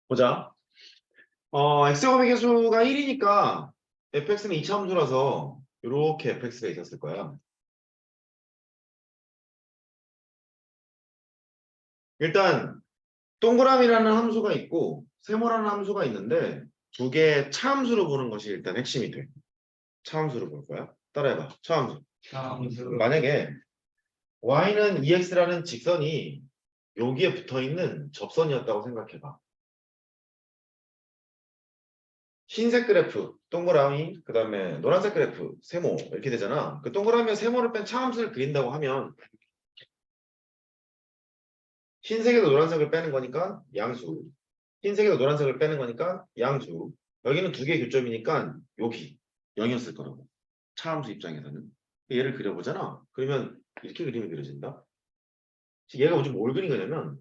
보자. x제곱의 개수가 1이니까 fx는 2차 함수라서 이렇게 fx가 있었을 거야. 일단 동그라미라는 함수가 있고 세모라는 함수가 있는데 두 개의 차함수로 보는 것이 일단 핵심이 돼. 차함수로 볼 거야. 따라해봐. 차함수. 만약에 y는 2x라는 직선이 여기에 붙어있는 접선이었다고 생각해봐. 흰색 그래프, 동그라미, 그 다음에 노란색 그래프, 세모 이렇게 되잖아. 그 동그라미에 세모를 뺀 차함수를 그린다고 하면 흰색에서 노란색을 빼는 거니까 양수, 흰색에서 노란색을 빼는 거니까 양수. 여기는 두 개의 교점이니까 여기 0이었을 거라고. 차함수 입장에서는. 얘를 그려보잖아. 그러면 이렇게 그림이 그려진다. 얘가 먼저 뭘 그린 거냐면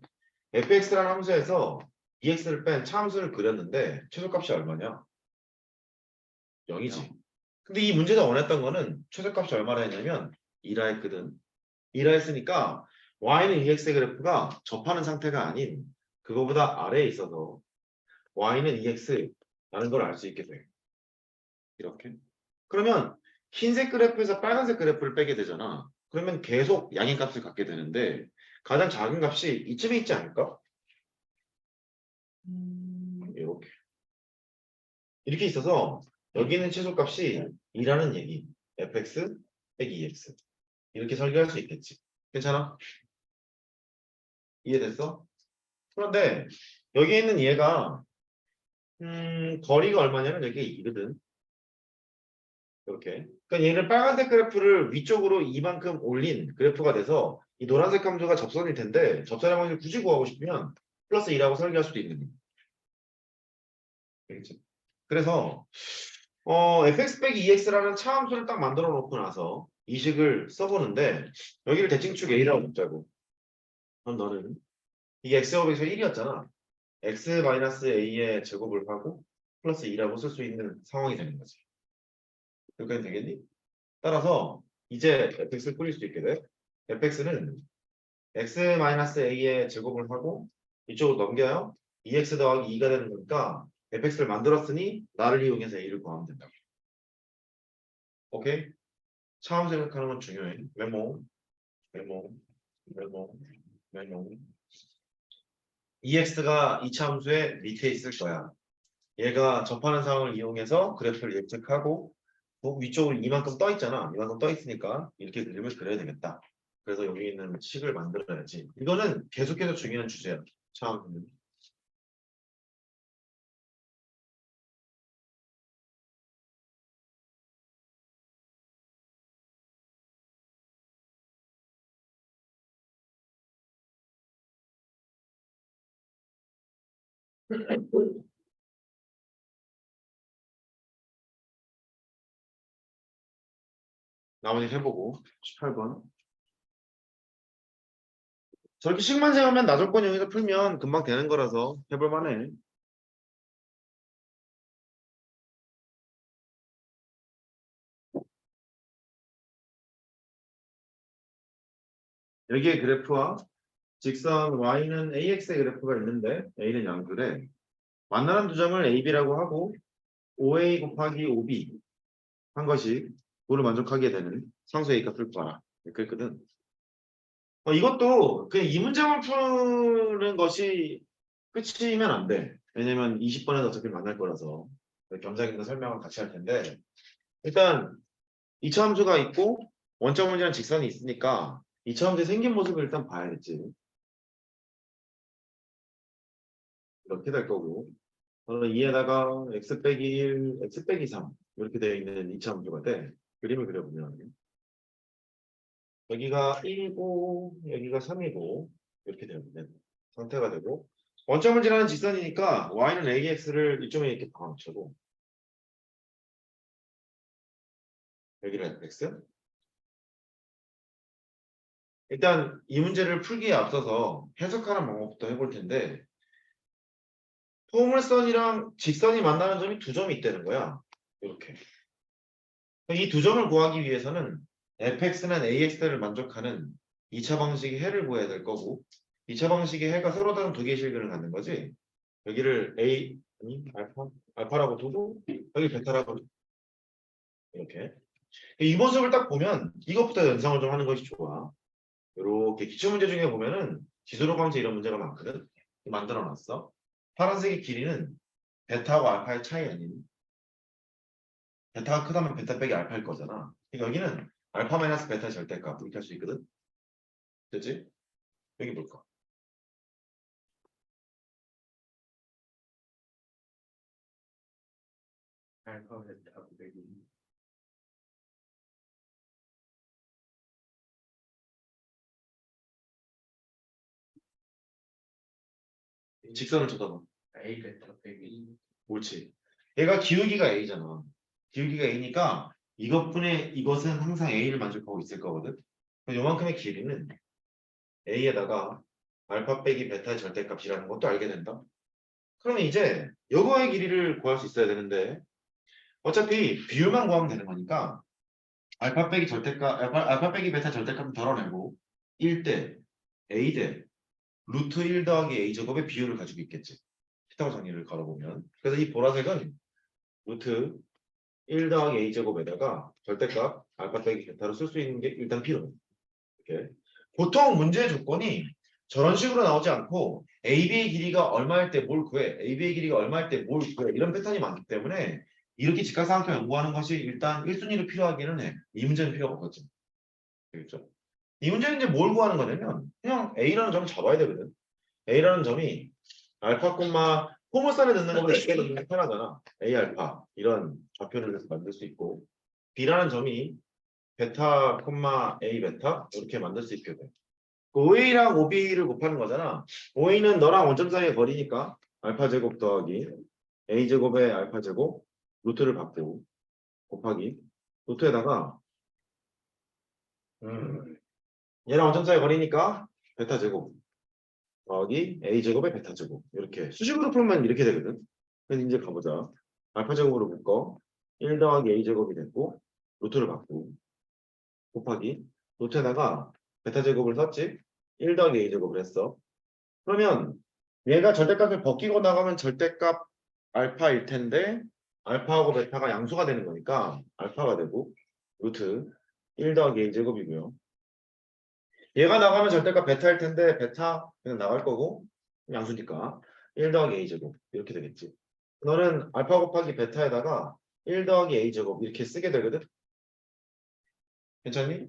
fx라는 함수에서 2x를 뺀 차함수를 그렸는데 최소값이 얼마냐? 0이지. 근데 이 문제가 원했던 거는 최소값이 얼마나 했냐면 2라 했거든. 2라 했으니까 y는 2x의 그래프가 접하는 상태가 아닌 그거보다 아래에 있어서 y는 2x라는 걸 알 수 있게 돼. 이렇게. 그러면 흰색 그래프에서 빨간색 그래프를 빼게 되잖아. 그러면 계속 양의 값을 갖게 되는데 가장 작은 값이 이쯤에 있지 않을까? 이렇게. 이렇게 있어서 여기 있는 최소값이 2라는 얘기. fx 빼기 2x. 이렇게 설계할 수 있겠지. 괜찮아? 이해됐어? 그런데 여기 있는 얘가 거리가 얼마냐면 여기 2거든. 이렇게. 그러니까 얘를 빨간색 그래프를 위쪽으로 이만큼 올린 그래프가 돼서 이 노란색 함수가 접선일 텐데 접선의 확률을 굳이 구하고 싶으면 플러스 2라고 설계할 수도 있는 거야. 알겠지? 그래서 fx 빼기 2x라는 차함수를 딱 만들어 놓고 나서 이 식을 써보는데 여기를 대칭축 a라고 놓자고. 그럼 너는 이게 x제곱에서 1이었잖아. x-a의 제곱을 하고 플러스 2라고 쓸 수 있는 상황이 되는 거지. 여기까지 되겠니? 따라서 이제 fx를 꾸릴 수 있게 돼. fx는 x-a의 제곱을 하고 이쪽으로 넘겨요. 2x 더하기 2가 되는 거니까 fx를 만들었으니 나를 이용해서 a를 구하면 된다. 오케이? 차함 생각하는 건 중요해. 메모, 메모, 메모, 메모. 2x가 이차 함수의 밑에 있을 거야. 얘가 접하는 상황을 이용해서 그래프를 예측하고 위쪽으로 이만큼 떠 있잖아. 이만큼 떠 있으니까 이렇게 그림을 그려야 되겠다. 그래서 여기 있는 식을 만들어야지. 이거는 계속해서 중요한 주제야. 참. 나머지 해보고 18번. 저렇게 식만 세우면 나조건형에서 풀면 금방 되는 거라서 해볼 만해. 여기에 그래프와 직선 y는 ax의 그래프가 있는데 a는 양수래. 만나는 두 점을 AB라고 하고 5A 곱하기 5B 한 것이 를 만족하게 되는 상수 A 값을 구하라. 그랬거든. 이것도 그냥 이 문제만 푸는 것이 끝이면 안 돼. 왜냐면 20번에서 어차피 만날 거라서 겸사겸사 설명을 같이 할 텐데 일단 2차 함수가 있고 원점 문제랑 직선이 있으니까 2차 함수의 생긴 모습을 일단 봐야겠지. 이렇게 될 거고 저는 2에다가 x 빼기 1, x 빼기 3 이렇게 되어 있는 2차 함수가 돼. 그림을 그려보면 여기가 1이고 여기가 3이고 이렇게 되는 상태가 되고 원점을 지나는 직선이니까 y는 ax를 이쪽에 이렇게 박아놓고 여기는 x. 일단 이 문제를 풀기에 앞서서 해석하는 방법부터 해볼 텐데 포물선이랑 직선이 만나는 점이 두 점이 있다는 거야. 이렇게. 이 두 점을 구하기 위해서는 fx는 ax를 만족하는 2차 방식의 해를 구해야 될 거고 2차 방식의 해가 서로 다른 두 개의 실근을 갖는 거지. 여기를 A 아니 알파라고 두고 여기 베타라고 이렇게 이 모습을 딱 보면 이것부터 연상을 좀 하는 것이 좋아. 이렇게 기출 문제 중에 보면은 지수로 관계 이런 문제가 많거든. 만들어 놨어. 파란색의 길이는 베타하고 알파의 차이 아닌 베타가 크다면 베타 빼기 알파일 거잖아. 그러니까 여기는 알파 마이너스 베타의 절대값 이렇게 할 수 있거든. 그치? 여기 볼까? 알파 베타 곱하기 직선을 쳐다봐. A 베타 빼기 옳지. 얘가 기울기가 A잖아. 기울기가 A니까 이것은 항상 A를 만족하고 있을 거거든. 그럼 요만큼의 길이는 A에다가 알파 빼기 베타의 절대값이라는 것도 알게 된다. 그러면 이제 요거의 길이를 구할 수 있어야 되는데 어차피 비율만 구하면 되는 거니까 알파 빼기 베타 절대값은 덜어내고 1대 A 대 루트 1 더하기 A 제곱의 비율을 가지고 있겠지. 피타고 정리를 걸어보면. 그래서 이 보라색은 루트 1 더하기 A 제곱에다가 절대값 알파 빼기 베타로 쓸 수 있는 게 일단 필요해. 이렇게. 보통 문제의 조건이 저런 식으로 나오지 않고 AB의 길이가 얼마일 때 뭘 구해, AB의 길이가 얼마일 때 뭘 구해 이런 패턴이 많기 때문에 이렇게 직각삼각형 연구하는 것이 일단 1순위로 필요하기는 해. 이 문제는 필요가 없겠지. 되겠죠? 이 문제는 이제 뭘 구하는 거냐면 그냥 A라는 점을 잡아야 되거든. A라는 점이 알파 콤마 포물선에 넣는 것보다 쉽게 넣는 게 편하잖아. A 알파 이런 좌표를 해서 만들 수 있고 B라는 점이 베타 콤마 A 베타 이렇게 만들 수 있게 돼. OA랑 OB를 곱하는 거잖아. OA는 너랑 원점 사이의 거리니까 알파 제곱 더하기 A 제곱의 알파 제곱 루트를 받고 곱하기 루트에다가 얘랑 원점 사이의 거리니까 베타 제곱 더하기 A 제곱의 베타 제곱 이렇게 수식으로 풀면 이렇게 되거든. 그래서 이제 가보자. 알파 제곱으로 묶어 1 더하기 A 제곱이 됐고 루트를 받고 곱하기 루트에다가 베타 제곱을 썼지 1 더하기 A 제곱을 했어. 그러면 얘가 절대값을 벗기고 나가면 절대값 알파일 텐데 알파하고 베타가 양수가 되는 거니까 알파가 되고 루트 1 더하기 A 제곱이고요. 얘가 나가면 절대값 베타일 텐데 베타 그냥 나갈 거고 양수니까 1 더하기 A 제곱 이렇게 되겠지. 너는 알파 곱하기 베타에다가 1 더하기 A 제곱 이렇게 쓰게 되거든. 괜찮니?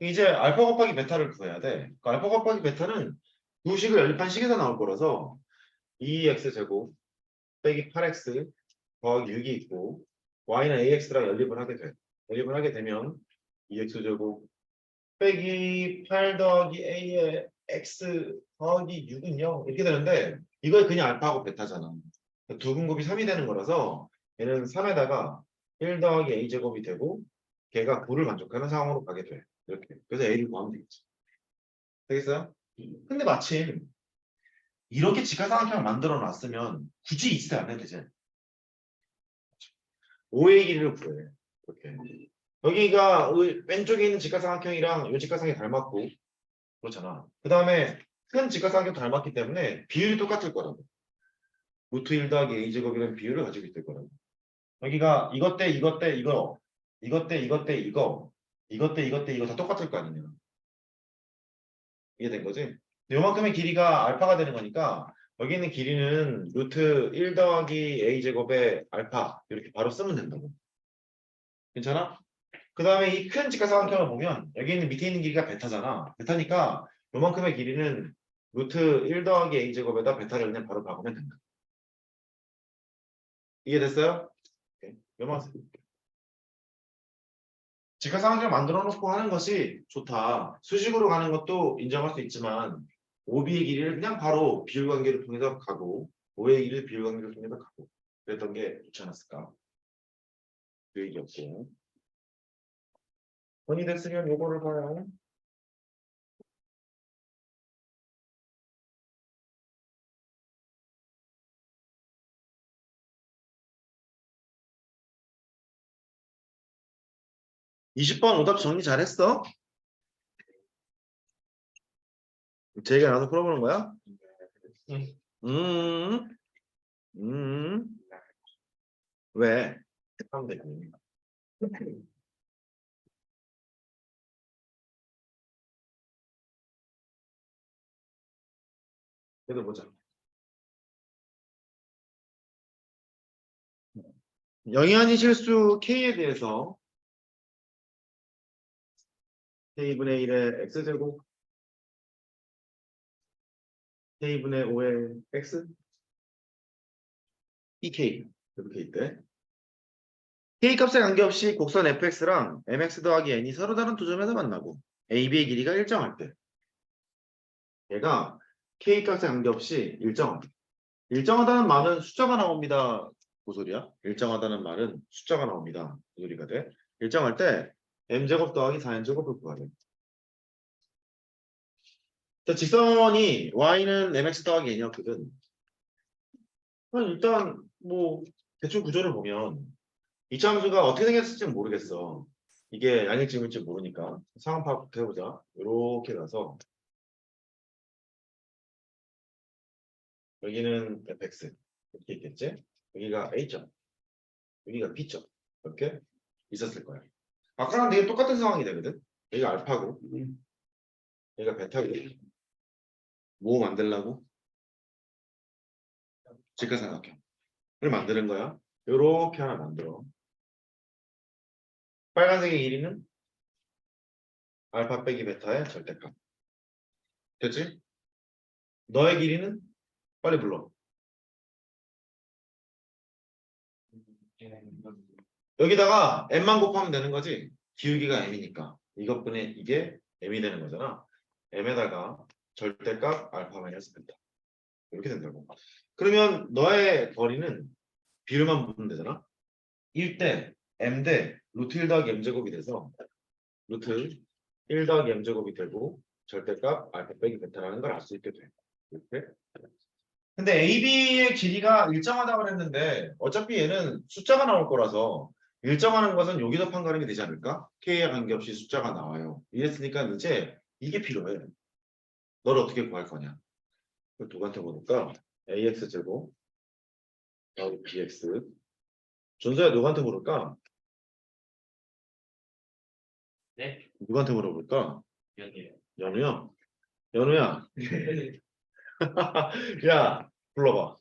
이제 알파 곱하기 베타를 구해야 돼. 그러니까 알파 곱하기 베타는 두 식을 연립한 식에서 나올 거라서 2x 제곱 빼기 8x 더하기 6이 있고 y는 ax랑 연립을 하게 돼. 연립을 하게 되면 2x 제곱 빼기 8 더하기 a의 x 더하기 6은 0 이렇게 되는데 이걸 그냥 알파하고 베타잖아. 두 분곱이 3이 되는 거라서 얘는 3에다가 1 더하기 a 제곱이 되고 걔가 9를 만족하는 상황으로 가게 돼. 이렇게. 그래서 a를 구하면 되겠지. 되겠어요? 근데 마침 이렇게 직각삼각형을 만들어 놨으면 굳이 이 스텝 안 해도 되지. 5의 길이를 구해. 이렇게. 여기가 왼쪽에 있는 직각삼각형이랑 이 직각삼각형이 닮았고 그렇잖아. 그 다음에 큰 직각삼각형 닮았기 때문에 비율이 똑같을 거라고. 루트 1 더하기 a 제곱이라는 비율을 가지고 있을 거라고. 여기가 이것 대 이것 대 이거 이것 대 이것 대 이거 이것 대 이것 대 이거 다 똑같을 거 아니냐. 이해된 거지? 요만큼의 길이가 알파가 되는 거니까 여기 있는 길이는 루트 1 더하기 a 제곱의 알파 이렇게 바로 쓰면 된다고. 괜찮아? 그 다음에 이 큰 직각삼각형을 보면 여기 있는 밑에 있는 길이가 베타잖아. 베타니까 요만큼의 길이는 루트 1 더하기 a 제곱에다 베타를 그냥 바로 박으면 된다. 이해됐어요? 요만큼. 직각삼각형을 만들어 놓고 하는 것이 좋다. 수식으로 가는 것도 인정할 수 있지만 OB의 길이를 그냥 바로 비율관계를 통해서 가고 O의 길이를 비율관계를 통해서 가고 그랬던 게 좋지 않았을까? 그 얘기였고 돈이 됐으면 요거를 봐요. (20번) 오답 정리 잘했어? 제가 나서 풀어보는 거야? 음. 왜? 하면 되지. 그래도 보자. 영이한이 실수 K에 대해서 K분의 1의 X제곱 K분의 5의 X EK 이렇게 있대. K 값에 관계없이 곡선 fx랑 mx 더하기 n이 서로 다른 두 점에서 만나고 AB의 길이가 일정할 때 얘가 K 값에 관계없이 일정하다. 일정하다는 말은 숫자가 나옵니다. 그 소리야? 일정하다는 말은 숫자가 나옵니다. 그 소리가 돼. 일정할 때 m제곱 더하기 4n제곱을 구하래. 직선이 y는 mx 더하기 n이었거든. 그럼 일단 뭐 대충 구조를 보면 이 함수가 어떻게 생겼을지 모르겠어. 이게 양일쯤일지 모르니까 상황 파악부터 해보자. 이렇게 가서 여기는 fx 이렇게 있겠지? 여기가 a점, 여기가 b점 이렇게 있었을 거야. 아까랑 되게 똑같은 상황이 되거든. 여기가 알파고 여기가 베타고 뭐 만들라고? 직각삼각형을 만드는 거야. 이렇게 하나 만들어. 빨간색의 길이는 알파 빼기 베타의 절대값. 됐지? 너의 길이는 빨리 불러. 여기다가 m만 곱하면 되는 거지. 기울기가 m이니까 이것분의 이게 m이 되는 거잖아. m에다가 절대값 알파 마이너스 베타 이렇게 된다고. 그러면 너의 거리는 비율만 보면 되잖아. 1대 m 대 루트 1 더하기 m제곱이 돼서 루트 1 더하기 m제곱이 되고 절대값 알파 빼기 베타라는 걸 알 수 있게 돼. 이렇게. 근데 AB의 길이가 일정하다고 그랬는데 어차피 얘는 숫자가 나올 거라서 일정하는 것은 여기서 판가름이 되지 않을까? K에 관계없이 숫자가 나와요. 이랬으니까 이제 이게 필요해. 너를 어떻게 구할 거냐? 누구한테 물을까? AX제곱 더하기 BX 준서야 누구한테 물을까? 네? 누구한테 물어볼까? 연이에요. 연우야? 연우야? 야 불러봐.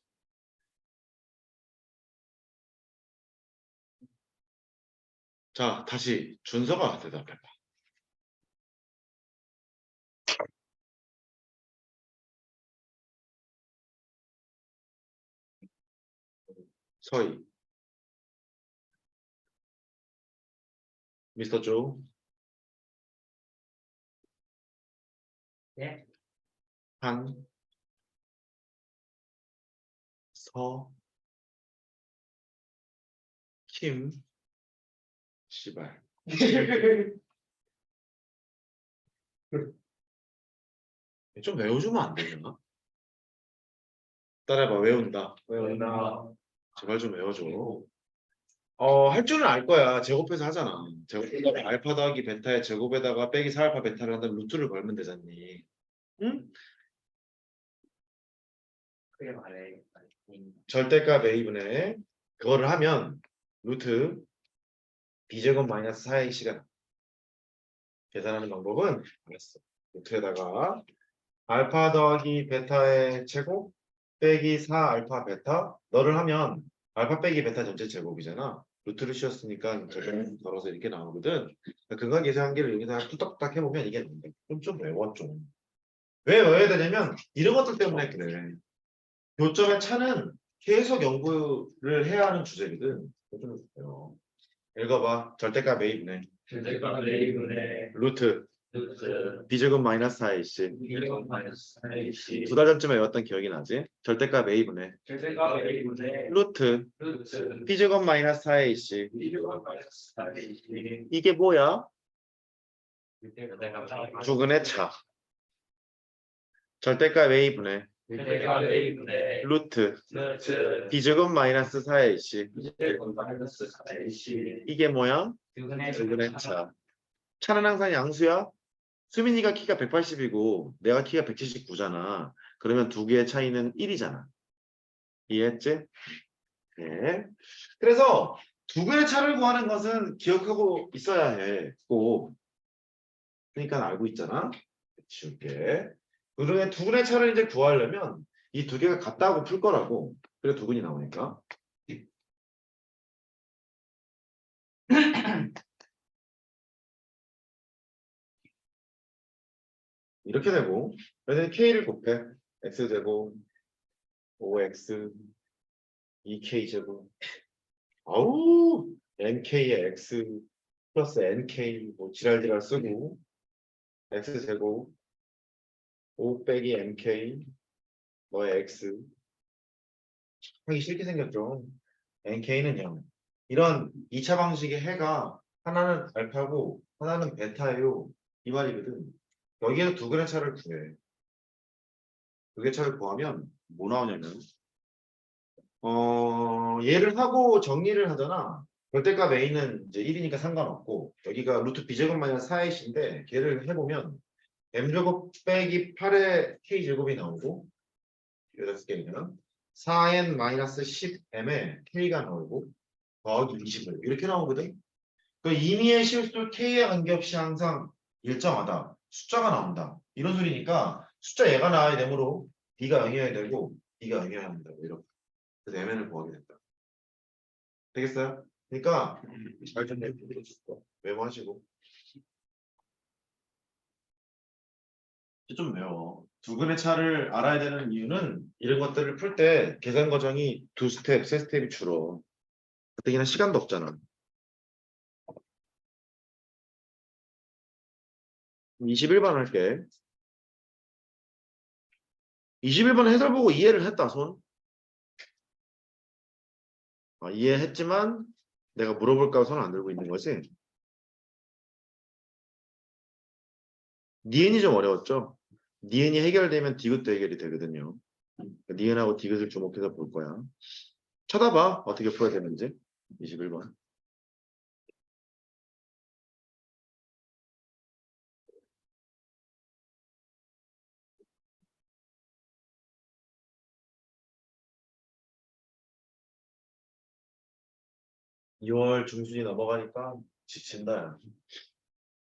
자 다시 준서가 대답해봐. 서희 미스터 조 네? 한 서, 킴, 시발. 좀 외워주면 안 되나? 따라해봐, 외운다. 외운다. 제발 좀 외워줘. 할 줄은 알 거야. 제곱해서 하잖아. 제곱에다가 알파 더하기 베타의 제곱에다가 빼기 4알파 베타를 한다면 루트를 걸면 되잖니. 응? 크게 말해. 절대값 a분의 그거를 하면 루트 b제곱 마이너스 4의 시간 계산하는 방법은 알았어. 루트에다가 알파 더하기 베타의 제곱 빼기 4 알파 베타 너를 하면 알파 빼기 베타 전체 제곱이잖아. 루트를 씌웠으니까 절대값 덜어서 이렇게 나오거든. 근각 계산기를 여기다 뚝딱뚝딱 해보면 이게 나온다. 좀 외워 좀. 왜 외워야 되냐면 이런 것들 때문에 그래. 교점의 차는 계속 연구를 해야 하는 주제거든. 좀 해요. 읽어봐. 절대값 a분의 절대값 A분의 루트 루트 b제곱 마이너스 4ac 2제곱 마이너스 4AC 두 달 전쯤에 외웠던 기억이 나지? 절대값 a분의 절대값 A분의 루트 루트 b제곱 마이너스 4ac 2제곱 마이너스 4AC 이게 뭐야? 절대값 두근의 차. 절대값 a분의 절대값 A분의 루트 루트 b제곱 마이너스 4ac 2제곱 마이너스 4AC 이게 뭐야? 두근의 두근의 차. 차는 항상 양수야? 수민이가 키가 180이고 내가 키가 179잖아. 그러면 두 개의 차이는 1이잖아. 이해했지? 예. 그래서 두 개의 차를 구하는 것은 기억하고 있어야 해. 꼭. 그러니까 알고 있잖아. 쉬울게. 그중에 두 개의 차를 이제 구하려면 이 두 개가 같다고 풀 거라고. 그래 두근이 나오니까. 이렇게 되고 얘는 k를 곱해. x제곱 5x 2k제곱 아우 nk의 x 플러스 nk 뭐 지랄지랄 쓰고 x제곱 5 빼기 nk 너의 x 하기 싫게 생겼죠. nk는 0. 이런 2차 방식의 해가 하나는 알파고 하나는 베타예요. 이 말이거든. 여기에서 두 개의 차를 구해. 두 개의 차를 구하면 뭐 나오냐면 얘를 하고 정리를 하잖아. 절대값 a는 이제 1이니까 상관없고 여기가 루트 b제곱 마이너스 4h인데 걔를 해보면 m제곱 빼기 8의 k제곱이 나오고 6개면 4n 마이너스 10m에 k가 나오고 더하기 20을 이렇게 나오거든. 그 임의의 실수 k에 관계없이 항상 일정하다. 숫자가 나온다. 이런 소리니까 숫자 얘가 나와야 되므로 b가 0이어야 되고 b가 0이어야 한다. 이렇게. 그래서 mn을 구하게 된다. 되겠어요? 그러니까 잘 좀 메모하시고 좀 외워. 두 근의 차를 알아야 되는 이유는 이런 것들을 풀 때 계산 과정이 두 스텝, 세 스텝이 줄어. 그때기는 시간도 없잖아. 21번 할게. 21번 해설 보고 이해를 했다, 손. 이해했지만 내가 물어볼까 손 안 들고 있는 거지. 니은이 좀 어려웠죠? 니은이 해결되면 디귿도 해결이 되거든요. 니은하고 디귿을 주목해서 볼 거야. 쳐다봐. 어떻게 풀어야 되는지. 21번. 이 2월 중순이 넘어가니까 지친다.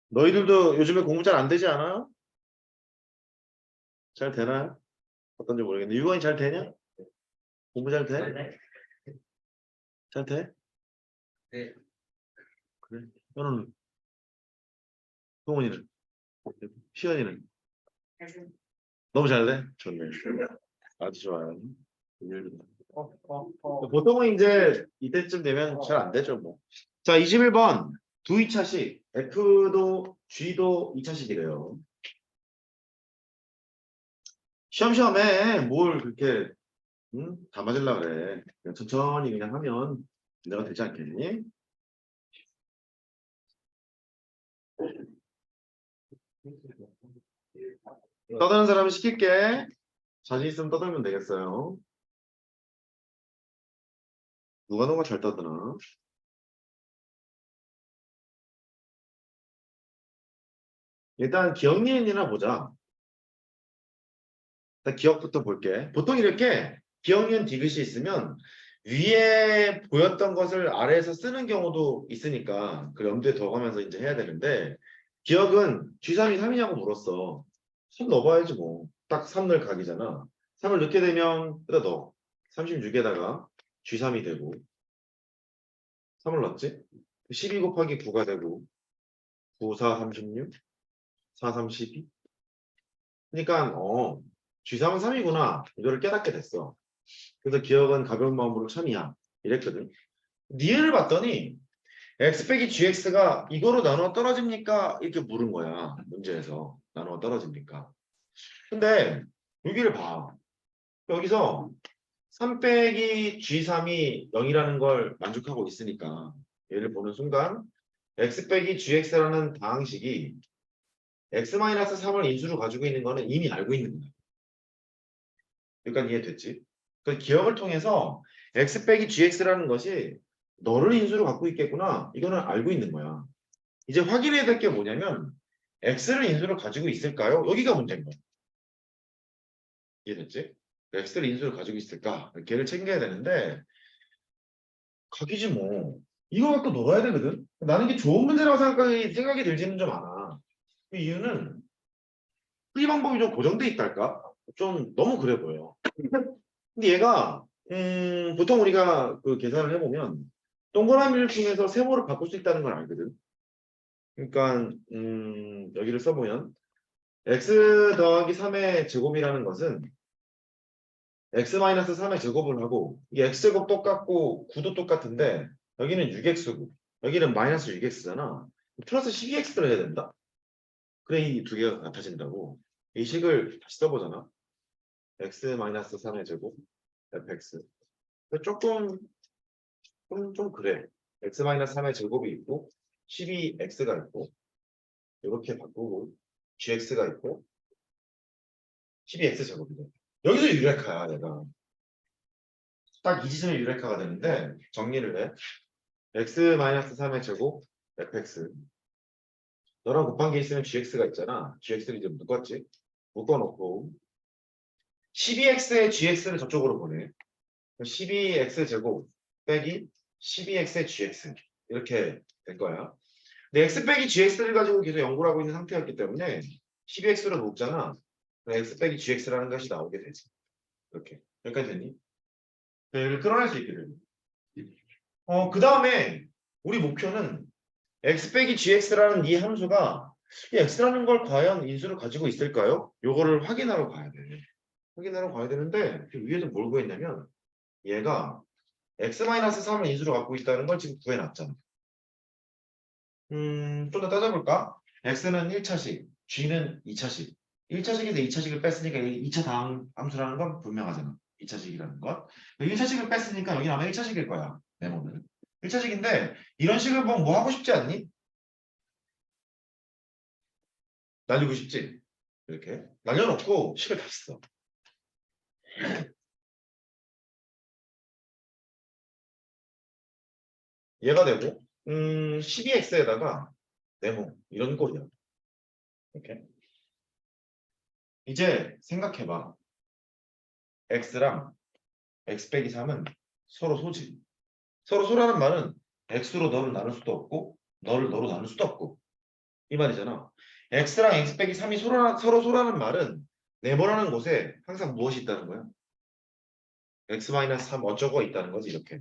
너희들도 요즘에 공부 잘 안 되지 않아요? 잘 되나요? 어떤지 모르겠는데. 유건이 잘 되냐? 공부 잘 돼? 네. 잘 돼? 네. 그래. 너는, 동훈이는? 시연이는? 너무 잘 돼? 좋네. 아주 좋아요. 보통은 이제 이때쯤 되면 잘 안 되죠, 뭐. 자, 21번. 두 2차식. F도 G도 2차식이래요. 시험시험해. 뭘 그렇게, 다 맞으려고 그래. 그냥 천천히 그냥 하면 문제가 되지 않겠니? 떠드는 사람을 시킬게. 자신 있으면 떠들면 되겠어요. 누가 잘 떠드나? 일단 기억니은이나 보자. 일단 기억부터 볼게. 보통 이렇게 기억니은 디귿이 있으면 위에 보였던 것을 아래에서 쓰는 경우도 있으니까 그 염두에 둬가면서 이제 해야 되는데 기억은 G3이 3이냐고 물었어. 3 넣어봐야지 뭐. 딱 3 넣을 각이잖아. 3을 넣게 되면 여기다 넣어. 36에다가 G3이 되고 3을 넣었지? 12 곱하기 9가 되고 9, 4, 36, 4, 3, 12. 그러니까 G3은 3이구나. 이거를 깨닫게 됐어. 그래서 기억은 가벼운 마음으로 참이야. 이랬거든. 니은을 봤더니 x 빼기 gx가 이거로 나누어 떨어집니까? 이렇게 물은 거야. 문제에서. 나누어 떨어집니까? 근데 여기를 봐. 여기서 3 빼기 g3이 0이라는 걸 만족하고 있으니까 얘를 보는 순간 x 빼기 gx라는 다항식이 x-3을 인수로 가지고 있는 거는 이미 알고 있는 거야. 그러니까 이해됐지? 그 기억을 통해서 x 빼기 gx라는 것이 너를 인수로 갖고 있겠구나. 이거는 알고 있는 거야. 이제 확인해야 될 게 뭐냐면 x를 인수로 가지고 있을까요? 여기가 문제인 거야. 이해됐지? x를 인수를 가지고 있을까? 걔를 챙겨야 되는데 각이지 뭐. 이거 갖고 놀아야 되거든. 나는 이게 좋은 문제라고 생각이 들지는 좀 않아. 그 이유는 풀이 방법이 좀 고정돼 있달까? 좀 너무 그래 보여. 근데 얘가 보통 우리가 그 계산을 해보면 동그라미를 통해서 세모를 바꿀 수 있다는 걸 알거든. 그러니까 여기를 써보면 x 더하기 3의 제곱이라는 것은 x-3의 제곱을 하고 이 x제곱 똑같고 9도 똑같은데 여기는 6x고 여기는 마이너스 6x잖아. 플러스 12x를 해야 된다. 그래 이 두 개가 같아진다고. 이 식을 다시 써보잖아. x-3의 제곱 fx. 조금 좀 그래. x-3의 제곱이 있고 12x가 있고 이렇게 바꾸고 gx가 있고 12x 제곱이네. 여기서 유레카야 얘가. 딱 이 지점에 유레카가 되는데 정리를 해. x-3의 제곱 fx. 너랑 곱한 게 있으면 gx가 있잖아. gx를 이제 묶었지. 묶어놓고 12x의 gx를 저쪽으로 보내. 12x 제곱 빼기 12x의 gx 이렇게 될 거야. 근데 x 빼기 gx를 가지고 계속 연구를 하고 있는 상태였기 때문에 12x로 묶잖아. 그럼 x 빼기 gx라는 것이 나오게 되지. 이렇게. 여기까지 됐니? 네, 이걸 끌어낼 수 있게 되니. 그 다음에 우리 목표는 x 빼기 gx라는 이 함수가 이 x라는 걸 과연 인수를 가지고 있을까요? 요거를 확인하러 가야 돼. 확인하러 가야 되는데 그 위에서 뭘 구했냐면 얘가 x-3을 인수로 갖고 있다는 걸 지금 구해놨잖아. 좀 더 따져볼까? x는 1차식, g는 2차식. 1차식에서 2차식을 뺐으니까 2차 다음 함수라는 건 분명하잖아. 2차식이라는 것. 1차식을 뺐으니까 여기 아마 1차식일 거야. 네모는. 1차식인데 이런 식을 보면 뭐 하고 싶지 않니? 날리고 싶지? 이렇게. 날려놓고 식을 다시 써. 얘가 되고 12x에다가 네모 이런 꼴이야. 이렇게. 이제 생각해봐. x랑 x 빼기 3은 서로 소지. 서로 소라는 말은 x로 너를 나눌 수도 없고 너를 너로 나눌 수도 없고 이 말이잖아. x랑 x 빼기 3이 서로 소라는 말은 네모라는 곳에 항상 무엇이 있다는 거야? x-3 어쩌고 있다는 거지 이렇게.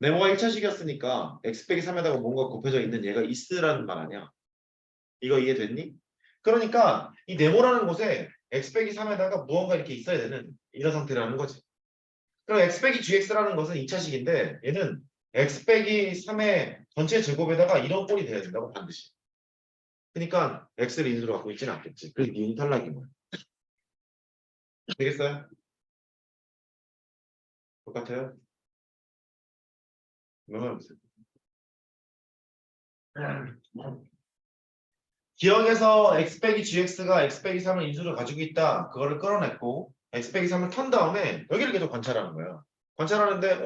네모가 1차식이었으니까 x 빼기 3에다가 뭔가 곱해져 있는 얘가 있으라는 말 아니야. 이거 이해됐니? 그러니까 이 네모라는 곳에 x 빼기 3에다가 무언가 이렇게 있어야 되는 이런 상태라는 거지. 그럼 x 빼기 gx라는 것은 2차식인데 얘는 x 빼기 3의 전체 제곱에다가 이런 꼴이 돼야 된다고 반드시. 그러니까 x를 인수로 갖고 있지는 않겠지. 그래서 니은 탈락인 거야. 되겠어요? 똑같아요? 명함해보세요. 기억에서 x 빼기 gx가 x 빼기 3을 인수로 가지고 있다. 그거를 끌어냈고 x 빼기 3을 턴 다음에 여기를 계속 관찰하는 거야. 관찰하는데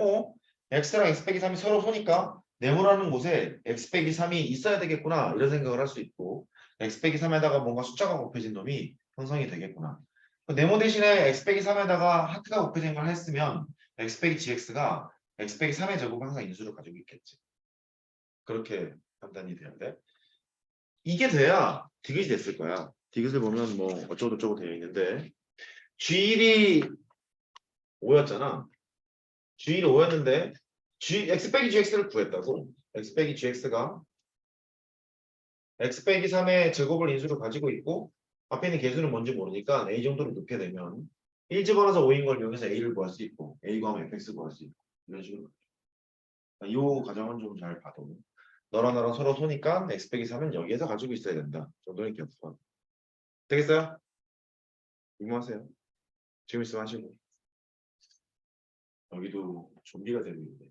x랑 x 빼기 3이 서로 소니까 네모라는 곳에 x 빼기 3이 있어야 되겠구나 이런 생각을 할 수 있고 x 빼기 3에다가 뭔가 숫자가 곱해진 놈이 형성이 되겠구나. 네모 대신에 x 빼기 3에다가 하트가 곱해진 걸 했으면 x 빼기 gx가 x 빼기 3의 제곱 항상 인수를 가지고 있겠지. 그렇게 판단이 돼야 돼. 이게 돼야 디귿이 됐을 거야. 디귿을 보면 뭐 어쩌고저쩌고 되어 있는데 G1이 5였잖아. G1이 5였는데 x 빼기 gx를 구했다고. x 빼기 gx가 x 빼기 3의 제곱을 인수로 가지고 있고 앞에 있는 개수는 뭔지 모르니까 a 정도로 넣게 되면 1 집어넣어서 5인 걸 이용해서 a를 구할 수 있고 a 구하면 fx 구할 수 있고 이런 식으로. 이 과정은 좀 잘 봐도 너랑 나랑 서로 소니까 x 빼기 3은 여기에서 가지고 있어야 된다. 정도는 기억해. 되겠어요? 궁금하세요? 지금 있으면 하시고. 여기도 좀비가 되고 있는데.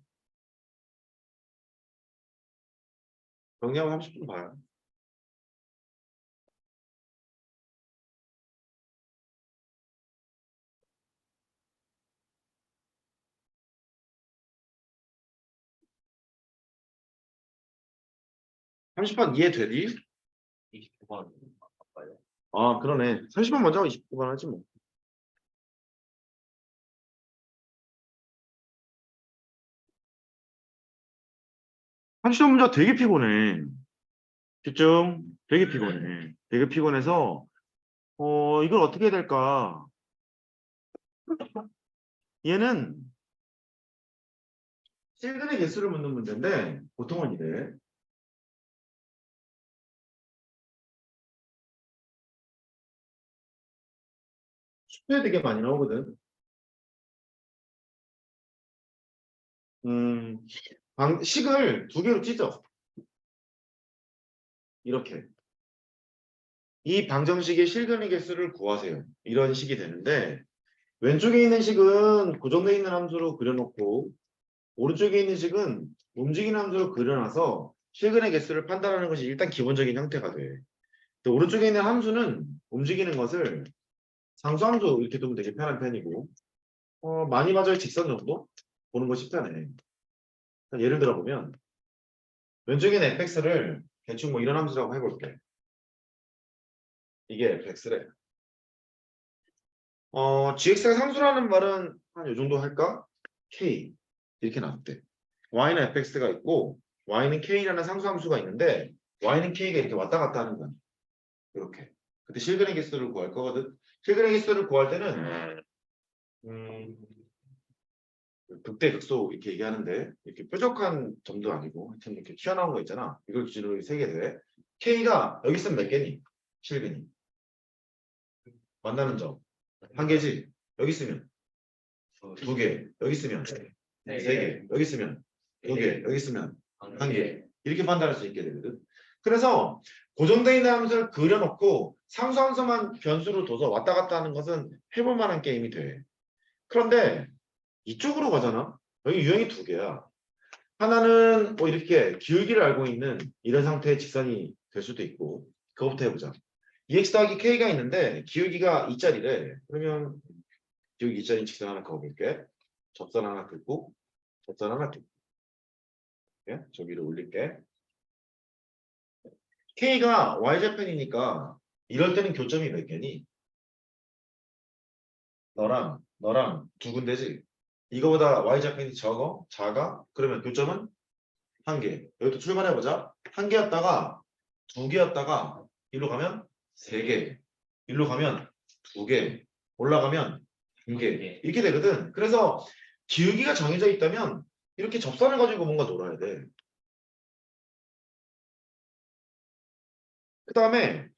정리하고 30분 봐요. 삼십 번 이해되니? 29번 바꿔요. 아, 그러네. 30번 먼저 하고 29번 하지 뭐. 한시점 문제가 되게 피곤해. 집중. 되게 피곤해. 되게 피곤해서 이걸 어떻게 해야 될까? 얘는 실근의 개수를 묻는 문제인데 보통은 이래. 수표에 되게 많이 나오거든. 식을 두 개로 찢어. 이렇게. 이 방정식의 실근의 개수를 구하세요. 이런 식이 되는데 왼쪽에 있는 식은 고정되어 있는 함수로 그려놓고 오른쪽에 있는 식은 움직이는 함수로 그려놔서 실근의 개수를 판단하는 것이 일단 기본적인 형태가 돼. 근데 오른쪽에 있는 함수는 움직이는 것을 상수함수 이렇게 두면 되게 편한 편이고 많이 맞아야 직선 정도 보는 것이 편해. 예를 들어 보면 왼쪽에 있는 fx를 대충 뭐 이런 함수라고 해볼게. 이게 fx래. gx가 상수라는 말은 한 이 정도 할까? k 이렇게 나왔대. y는 fx가 있고 y는 k라는 상수함수가 있는데 y는 k가 이렇게 왔다 갔다 하는 거야. 이렇게. 그때 실근의 개수를 구할 거거든. 실근의 개수를 구할 때는 극대극소 이렇게 얘기하는데 이렇게 뾰족한 점도 아니고 하여튼 이렇게 튀어나온 거 있잖아. 이걸 기준으로 세 개 돼. k가 여기 있으면 몇 개니? 실근이. 만나는 점. 한 개지. 여기 있으면 두 개. 여기 있으면 세 개. 여기 있으면 두 개. 여기 있으면 한 개. 이렇게 판단할 수 있게 되거든. 그래서 고정되어 있는 함수를 그려놓고 상수함수만 변수로 둬서 왔다 갔다 하는 것은 해볼 만한 게임이 돼. 그런데 이쪽으로 가잖아. 여기 유형이 두 개야. 하나는 뭐 이렇게 기울기를 알고 있는 이런 상태의 직선이 될 수도 있고 그것부터 해보자. 2x 더하기 k가 있는데 기울기가 2짜리래. 그러면 기울기 2짜리 직선 하나 그어볼게. 접선 하나 긋고 접선 하나 긋고 저기를 올릴게. k가 y좌편이니까 이럴 때는 교점이 몇 개니? 너랑 두 군데지. 이거보다 y좌편이 적어? 작아? 그러면 교점은 한 개. 여기부터 출발해보자. 한 개였다가 두 개였다가 일로 가면 세 개. 일로 가면 두 개. 올라가면 두 개. 이렇게 되거든. 그래서 기울기가 정해져 있다면 이렇게 접선을 가지고 뭔가 놀아야 돼. 그 다음에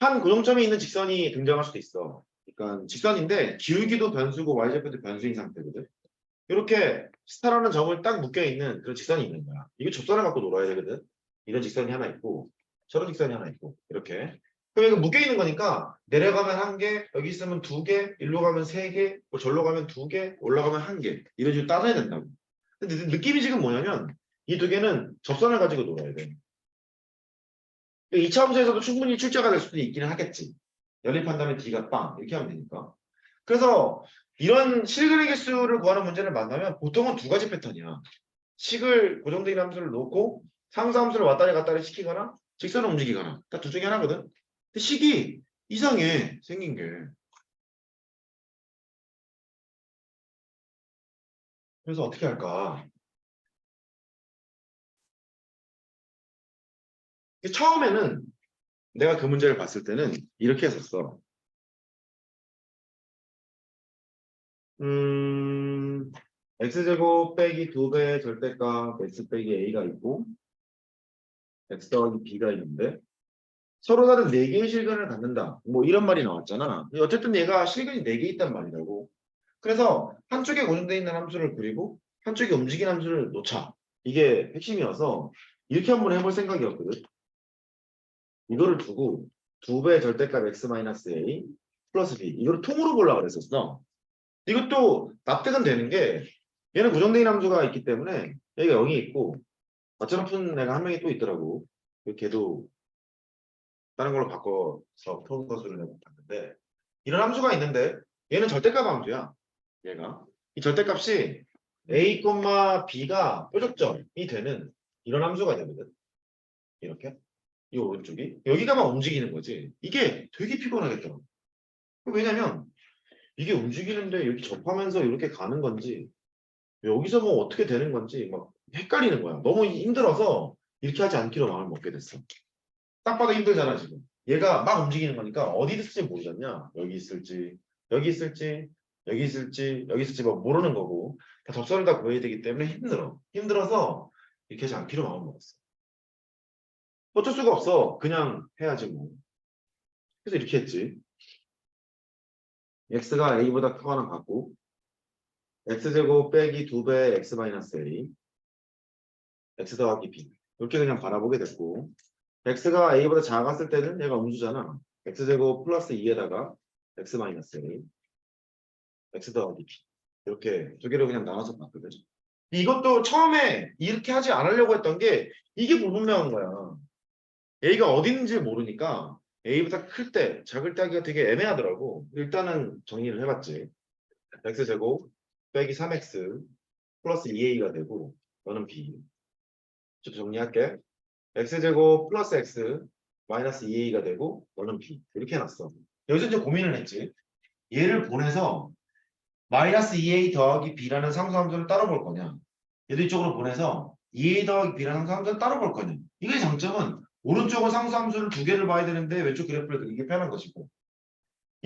한 고정점에 있는 직선이 등장할 수도 있어. 그러니까 직선인데 기울기도 변수고 y좌표도 변수인 상태거든. 이렇게 스타라는 점을 딱 묶여있는 그런 직선이 있는 거야. 이거 접선을 갖고 놀아야 되거든. 이런 직선이 하나 있고 저런 직선이 하나 있고 이렇게. 그럼 이거 묶여있는 거니까 내려가면 한 개, 여기 있으면 두 개, 일로 가면 세 개, 뭐 절로 가면 두 개, 올라가면 한 개. 이런 식으로 따져야 된다고. 근데 느낌이 지금 뭐냐면 이 두 개는 접선을 가지고 놀아야 돼. 2차 함수에서도 충분히 출제가 될 수도 있기는 하겠지. 연립한 다음에 D가 빵 이렇게 하면 되니까. 그래서 이런 실근의 개수를 구하는 문제를 만나면 보통은 두 가지 패턴이야. 식을 고정된 함수를 놓고 상수함수를 왔다리 갔다리 시키거나 직선을 움직이거나 딱 둘 중에 하나거든. 근데 식이 이상해 생긴 게. 그래서 어떻게 할까? 처음에는 내가 그 문제를 봤을 때는 이렇게 했었어. x제곱 빼기 2배의 절대값 x 빼기 a가 있고 x 더하기 b가 있는데 서로 다른 4개의 실근을 갖는다. 뭐 이런 말이 나왔잖아. 어쨌든 얘가 실근이 4개 있단 말이라고. 그래서 한쪽에 고정되어 있는 함수를 그리고 한쪽에 움직이는 함수를 놓자. 이게 핵심이어서 이렇게 한번 해볼 생각이었거든. 이거를 두고 2배의 절대값 x-a 플러스 b 이거를 통으로 보려고 그랬었어. 이것도 납득은 되는 게 얘는 고정된 함수가 있기 때문에 여기가 0이 있고 맞춰놓은 애가 한 명이 또 있더라고. 걔도 다른 걸로 바꿔서 푸는 것으로 내가 봤는데 이런 함수가 있는데 얘는 절대값 함수야. 얘가 이 절대값이 a, b가 뾰족점이 되는 이런 함수가 되거든. 이렇게 이 오른쪽이 여기가만 움직이는 거지. 이게 되게 피곤하겠더라고. 왜냐면 이게 움직이는데 이렇게 접하면서 이렇게 가는 건지 여기서 뭐 어떻게 되는 건지 막 헷갈리는 거야. 너무 힘들어서 이렇게 하지 않기로 마음을 먹게 됐어. 딱 봐도 힘들잖아 지금. 얘가 막 움직이는 거니까 어디 있을지 모르겠냐. 여기 있을지, 여기 있을지, 여기 있을지, 여기 있을지 뭐 모르는 거고 다 접선을 다 구해야 되기 때문에 힘들어. 힘들어서 이렇게 하지 않기로 마음을 먹었어. 어쩔 수가 없어. 그냥 해야지 뭐. 그래서 이렇게 했지. x가 a보다 크거나 같고 x제곱 빼기 2배 x 마이너스 a x 더하기 b 이렇게 그냥 바라보게 됐고 x가 a보다 작았을 때는 얘가 음수잖아. x제곱 플러스 2에다가 x 마이너스 a x 더하기 b 이렇게 두 개를 그냥 나눠서 봤거든. 이것도 처음에 이렇게 하지 않으려고 했던 게 이게 불분명한 거야. a가 어디 있는지 모르니까 a보다 클 때, 작을 때 하기가 되게 애매하더라고. 일단은 정리를 해봤지. x제곱 빼기 3x 플러스 2a가 되고 너는 b. 좀 정리할게. x제곱 플러스 x 마이너스 2a가 되고 너는 b. 이렇게 해놨어. 여기서 이제 고민을 했지. 얘를 보내서 마이너스 2a 더하기 b라는 상수함수를 따로 볼 거냐. 얘도 이쪽으로 보내서 2a 더하기 b라는 상수함수를 따로 볼 거냐. 이게 장점은 오른쪽은 상수함수를 두 개를 봐야 되는데 왼쪽 그래프를 그리기 편한 것이고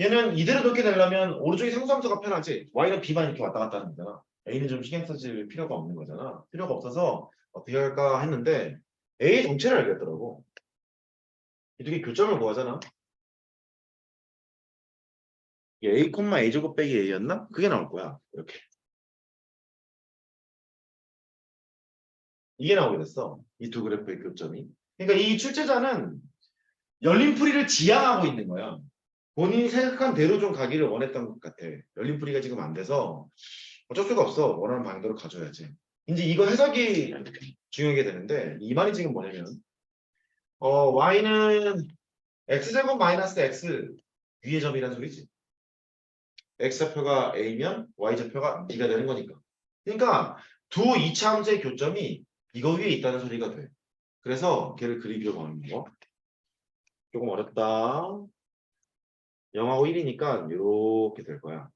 얘는 이대로 놓게 되려면 오른쪽이 상수함수가 편하지 y는 b만 이렇게 왔다 갔다 하는 거잖아. a는 좀 신경 써질 필요가 없는 거잖아. 필요가 없어서 어떻게 할까 했는데 a의 정체를 알겠더라고. 이 두 개 교점을 구하잖아. 이게 a, a제곱 빼기 a였나? 그게 나올 거야. 이렇게. 이게 나오게 됐어. 이 두 그래프의 교점이. 그러니까 이 출제자는 열린 풀이를 지향하고 있는 거야. 본인이 생각한 대로 좀 가기를 원했던 것 같아. 열린 풀이가 지금 안 돼서 어쩔 수가 없어. 원하는 방향대로 가져야지. 이제 이거 해석이 중요하게 되는데 이 말이 지금 뭐냐면 y는 x제곱 마이너스 x 위의 점이라는 소리지. x좌표가 a면 y좌표가 b가 되는 거니까. 그러니까 두 이차함수의 교점이 이거 위에 있다는 소리가 돼. 그래서 걔를 그리기로 하는 거. 조금 어렵다. 0하고 1이니까 이렇게 될 거야.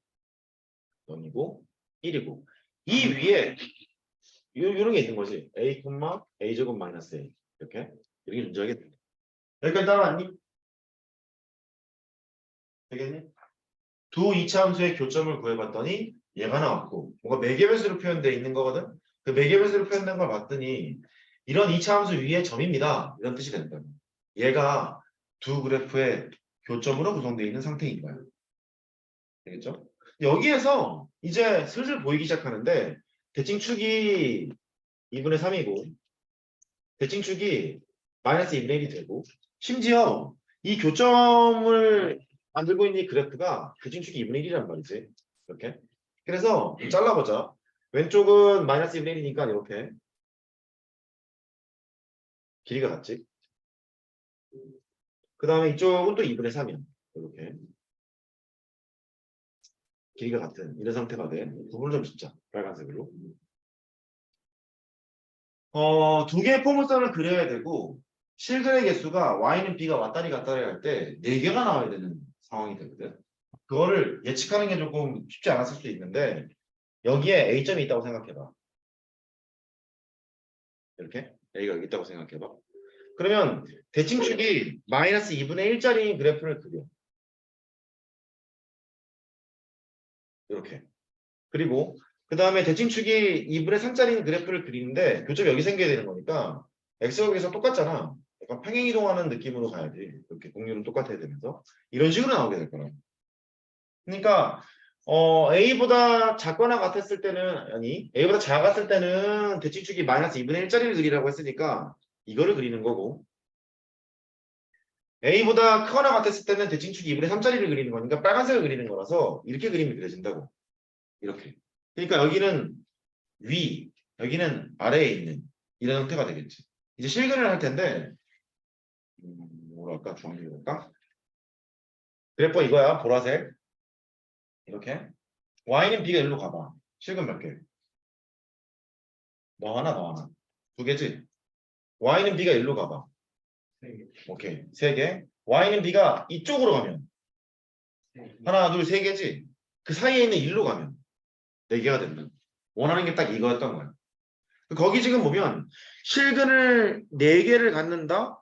0이고 1이고 이 위에 이런 게 있는 거지. a, a제곱 마이너스 a 이렇게 존재하게 돼. 여기까지 따라왔니? 되겠니? 두 이차함수의 교점을 구해봤더니 얘가 나왔고 뭔가 매개변수로 표현되어 있는 거거든. 그 매개변수로 표현된 걸 봤더니 이런 이차함수 위에 점입니다. 이런 뜻이 된다. 얘가 두 그래프의 교점으로 구성되어 있는 상태인 거야. 되겠죠? 여기에서 이제 슬슬 보이기 시작하는데 대칭축이 2분의 3이고 대칭축이 마이너스 2분의 1이 되고 심지어 이 교점을 만들고 있는 이 그래프가 대칭축이 2분의 1이란 말이지. 이렇게. 그래서 잘라보자. 왼쪽은 마이너스 2분의 1이니까 이렇게 길이가 같지. 그 다음에 이쪽은 또 2분의 3이야. 이렇게. 길이가 같은 이런 상태가 돼. 구분을 좀 짓자. 빨간색으로. 두 개의 포물선을 그려야 되고 실근의 개수가 y는 b가 왔다리 갔다리 할 때 4개가 나와야 되는 상황이 되거든. 그거를 예측하는 게 조금 쉽지 않았을 수도 있는데 여기에 a점이 있다고 생각해봐. 이렇게 a가 여기 있다고 생각해봐. 그러면 대칭축이 마이너스 2분의 1짜리 그래프를 그려. 이렇게. 그리고 그 다음에 대칭축이 2분의 3짜리 그래프를 그리는데 교점이 여기 생겨야 되는 거니까 x가 여기서 똑같잖아. 약간 평행이동하는 느낌으로 가야지. 이렇게 공률은 똑같아야 되면서 이런 식으로 나오게 될 거라. 그러니까 a보다 작거나 같았을 때는 아니 a보다 작았을 때는 대칭축이 마이너스 2분의 1짜리를 그리라고 했으니까 이거를 그리는 거고 a보다 크거나 같았을 때는 대칭축이 2분의 3짜리를 그리는 거니까 빨간색을 그리는 거라서 이렇게 그림이 그려진다고. 이렇게. 그러니까 여기는 위, 여기는 아래에 있는 이런 형태가 되겠지. 이제 실근을 할 텐데 뭐랄까 주황색일까? 그래프 이거야 보라색 이렇게 y는 b가 일로 가봐. 실근 몇 개? 너 하나 너 하나 두 개지? y는 b가 일로 가봐. 오케이 세 개. y는 b가 이쪽으로 가면 하나 둘 세 개지? 그 사이에 있는 일로 가면 네 개가 된다. 원하는 게 딱 이거였던 거야. 거기 지금 보면 실근을 4개를 갖는다.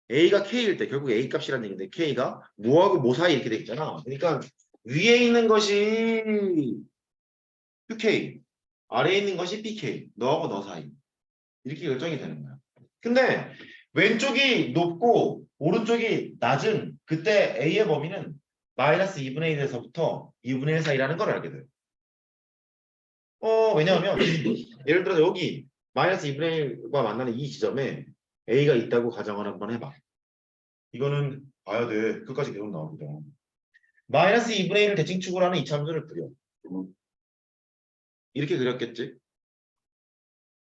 A가 K일 때 결국 A 값이라는 얘기인데 K가 뭐하고 뭐 사이 이렇게 돼 있잖아. 그러니까 위에 있는 것이 QK, 아래에 있는 것이 BK. 너하고 너 사이. 이렇게 결정이 되는 거야. 근데 왼쪽이 높고 오른쪽이 낮은 그때 A의 범위는 마이너스 2분의 1에서부터 2분의 1 사이라는 걸 알게 돼요. 왜냐하면 예를 들어 여기 마이너스 2분의 1과 만나는 이 지점에 A가 있다고 가정을 한번 해봐. 이거는 봐야 돼. 끝까지 계속 나오거든. 마이너스 2분의 1을 대칭축으로 하는 이차함수를 그려. 이렇게 그렸겠지?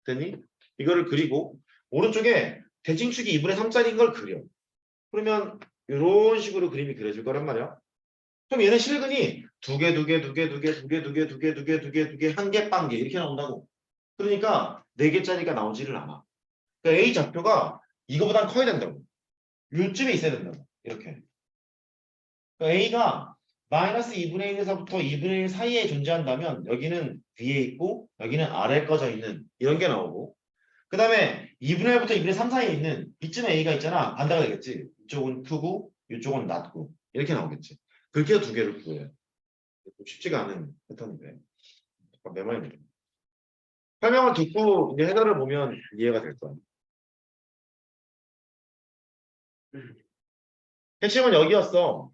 됐니? 이거를 그리고 오른쪽에 대칭축이 2분의 3짜리인 걸 그려. 그러면 이런 식으로 그림이 그려질 거란 말이야. 그럼 얘는 실근이 2개, 2개, 2개, 2개, 2개, 2개, 2개, 2개, 2개, 2개, 1개, 빵개 이렇게 나온다고. 그러니까 4개짜리가 나오지를 않아. 그러니까 A 좌표가 이거보단 커야 된다고. 요쯤에 있어야 된다고. 이렇게. 그러니까 A가 마이너스 2분의 1에서부터 2분의 1 사이에 존재한다면 여기는 위에 있고 여기는 아래에 꺼져 있는 이런 게 나오고 그 다음에 2분의 1부터 2분의 3 사이에 있는 B쯤에 A가 있잖아. 반대가 되겠지. 이쪽은 크고 이쪽은 낮고 이렇게 나오겠지. 그렇게 해서 2개를 구해요. 쉽지가 않은 패턴인데 메모해야 설명을 듣고 이제 해설을 보면 이해가 될 거야. 핵심은 여기였어.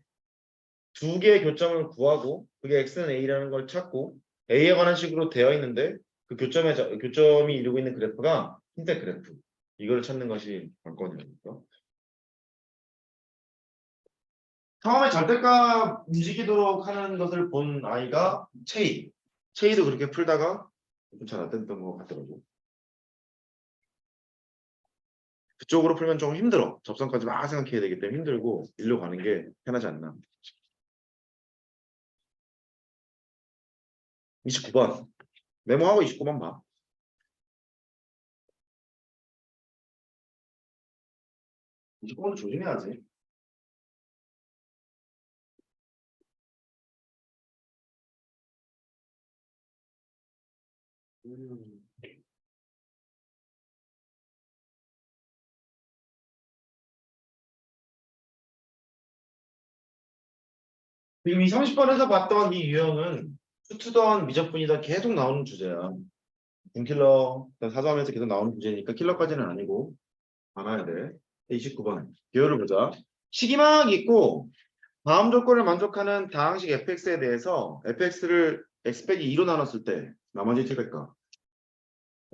2개의 교점을 구하고 그게 x는 a라는 걸 찾고 a에 관한 식으로 되어 있는데 그 교점이 이루고 있는 그래프가 흰색 그래프. 이걸 찾는 것이 관건이니까. 처음에 절대값 움직이도록 하는 것을 본 아이가 체이. 체이도 그렇게 풀다가 좀 잘 안 됐던 것 같더라고. 그쪽으로 풀면 좀 힘들어. 접선까지 막 생각해야 되기 때문에 힘들고 일로 가는 게 편하지 않나. 29번. 메모하고 29번 봐. 29번 조심해야지. 지금 이 30번에서 봤던 이 유형은 투투던 미적분이다 계속 나오는 주제야. 분킬러, 사조하면서 계속 나오는 주제니까 킬러까지는 아니고 알아야 돼. 29번. 기호를 보자. 식이막 있고 다음 조건을 만족하는 다항식 fx에 대해서 fx를 x 빼기 2로 나눴을 때 나머지 최대값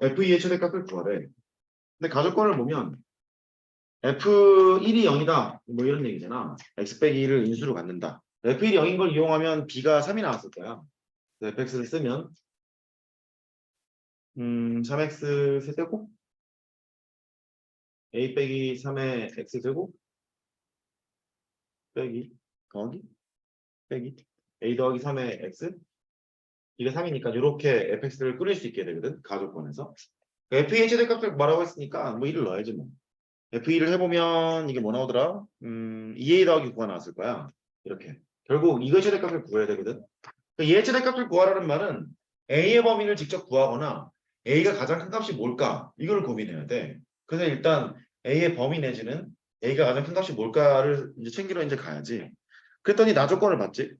f2의 최대값을 구하래. 근데 가조건을 보면 f1이 0이다 뭐 이런 얘기잖아. x 빼기 2를 인수로 갖는다. f1이 0인 걸 이용하면 b가 3이 나왔을 거야. fx를 쓰면 3x 세제곱 a 빼기 3의 x제곱 빼기 더하기 빼기 a 더하기 3의 x 이게 3이니까 이렇게 fx를 꾸릴 수 있게 되거든. 가조건에서 f2의 최대값을 뭐라고 했으니까 뭐 1을 넣어야지 뭐. f2를 해보면 이게 뭐 나오더라? 2a 더하기 9가 나왔을 거야. 이렇게 결국 이거의 최대값을 구해야 되거든. 얘의 최대값을 구하라는 말은 a의 범위를 직접 구하거나 a가 가장 큰 값이 뭘까? 이걸 고민해야 돼. 그래서 일단 a의 범위 내지는 a가 가장 큰 값이 뭘까를 이제 챙기러 이제 가야지. 그랬더니 나 조건을 봤지.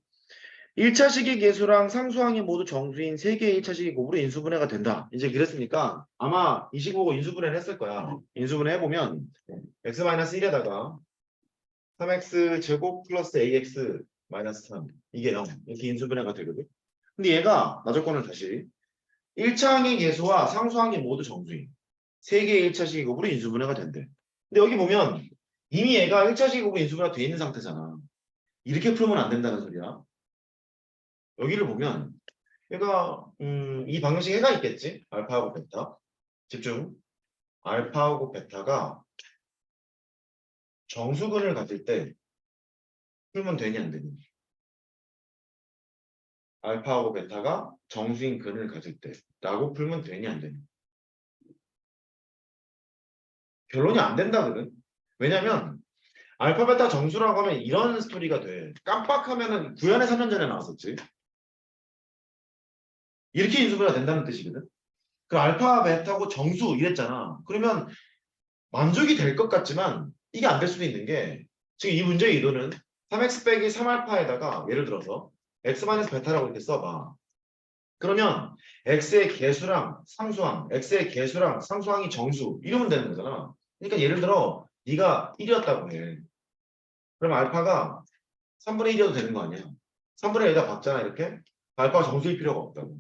1차식의 계수랑 상수항이 모두 정수인 3개의 1차식의 곱으로 인수분해가 된다. 이제 그랬으니까 아마 이 식보고 인수분해를 했을 거야. 인수분해 해보면 x-1에다가 3x 제곱 플러스 ax 마이너스 3 이게 0 이렇게 인수분해가 되거든. 근데 얘가 나 조건을 다시 1차항의 계수와 상수항이 모두 정수인 3개의 1차식의 곱으로 인수분해가 된대. 근데 여기 보면 이미 얘가 1차식의 곱으로 인수분해가 돼 있는 상태잖아. 이렇게 풀면 안 된다는 소리야. 여기를 보면 얘가 이 방정식에 해가 있겠지? 알파하고 베타. 집중. 알파하고 베타가 정수근을 가질 때 풀면 되니 안 되니? 알파하고 베타가 정수인 근을 가질 때 라고 풀면 되니 안 되니? 결론이 안 된다거든. 왜냐면 알파 베타 정수라고 하면 이런 스토리가 돼. 깜빡하면은 구현의 3년 전에 나왔었지. 이렇게 인수분해가 된다는 뜻이거든. 그 알파, 베타고 정수 이랬잖아. 그러면 만족이 될 것 같지만 이게 안 될 수도 있는 게 지금 이 문제의 의도는 3x 빼기 3알파에다가 예를 들어서 x 마이너스 베타라고 이렇게 써봐. 그러면 x의 개수랑 상수항, x의 개수랑 상수항이 정수 이러면 되는 거잖아. 그러니까 예를 들어 네가 1이었다고 해. 그럼 알파가 3분의 1이어도 되는 거 아니야? 3분의 1에다 박잖아 이렇게. 알파가 정수일 필요가 없다고.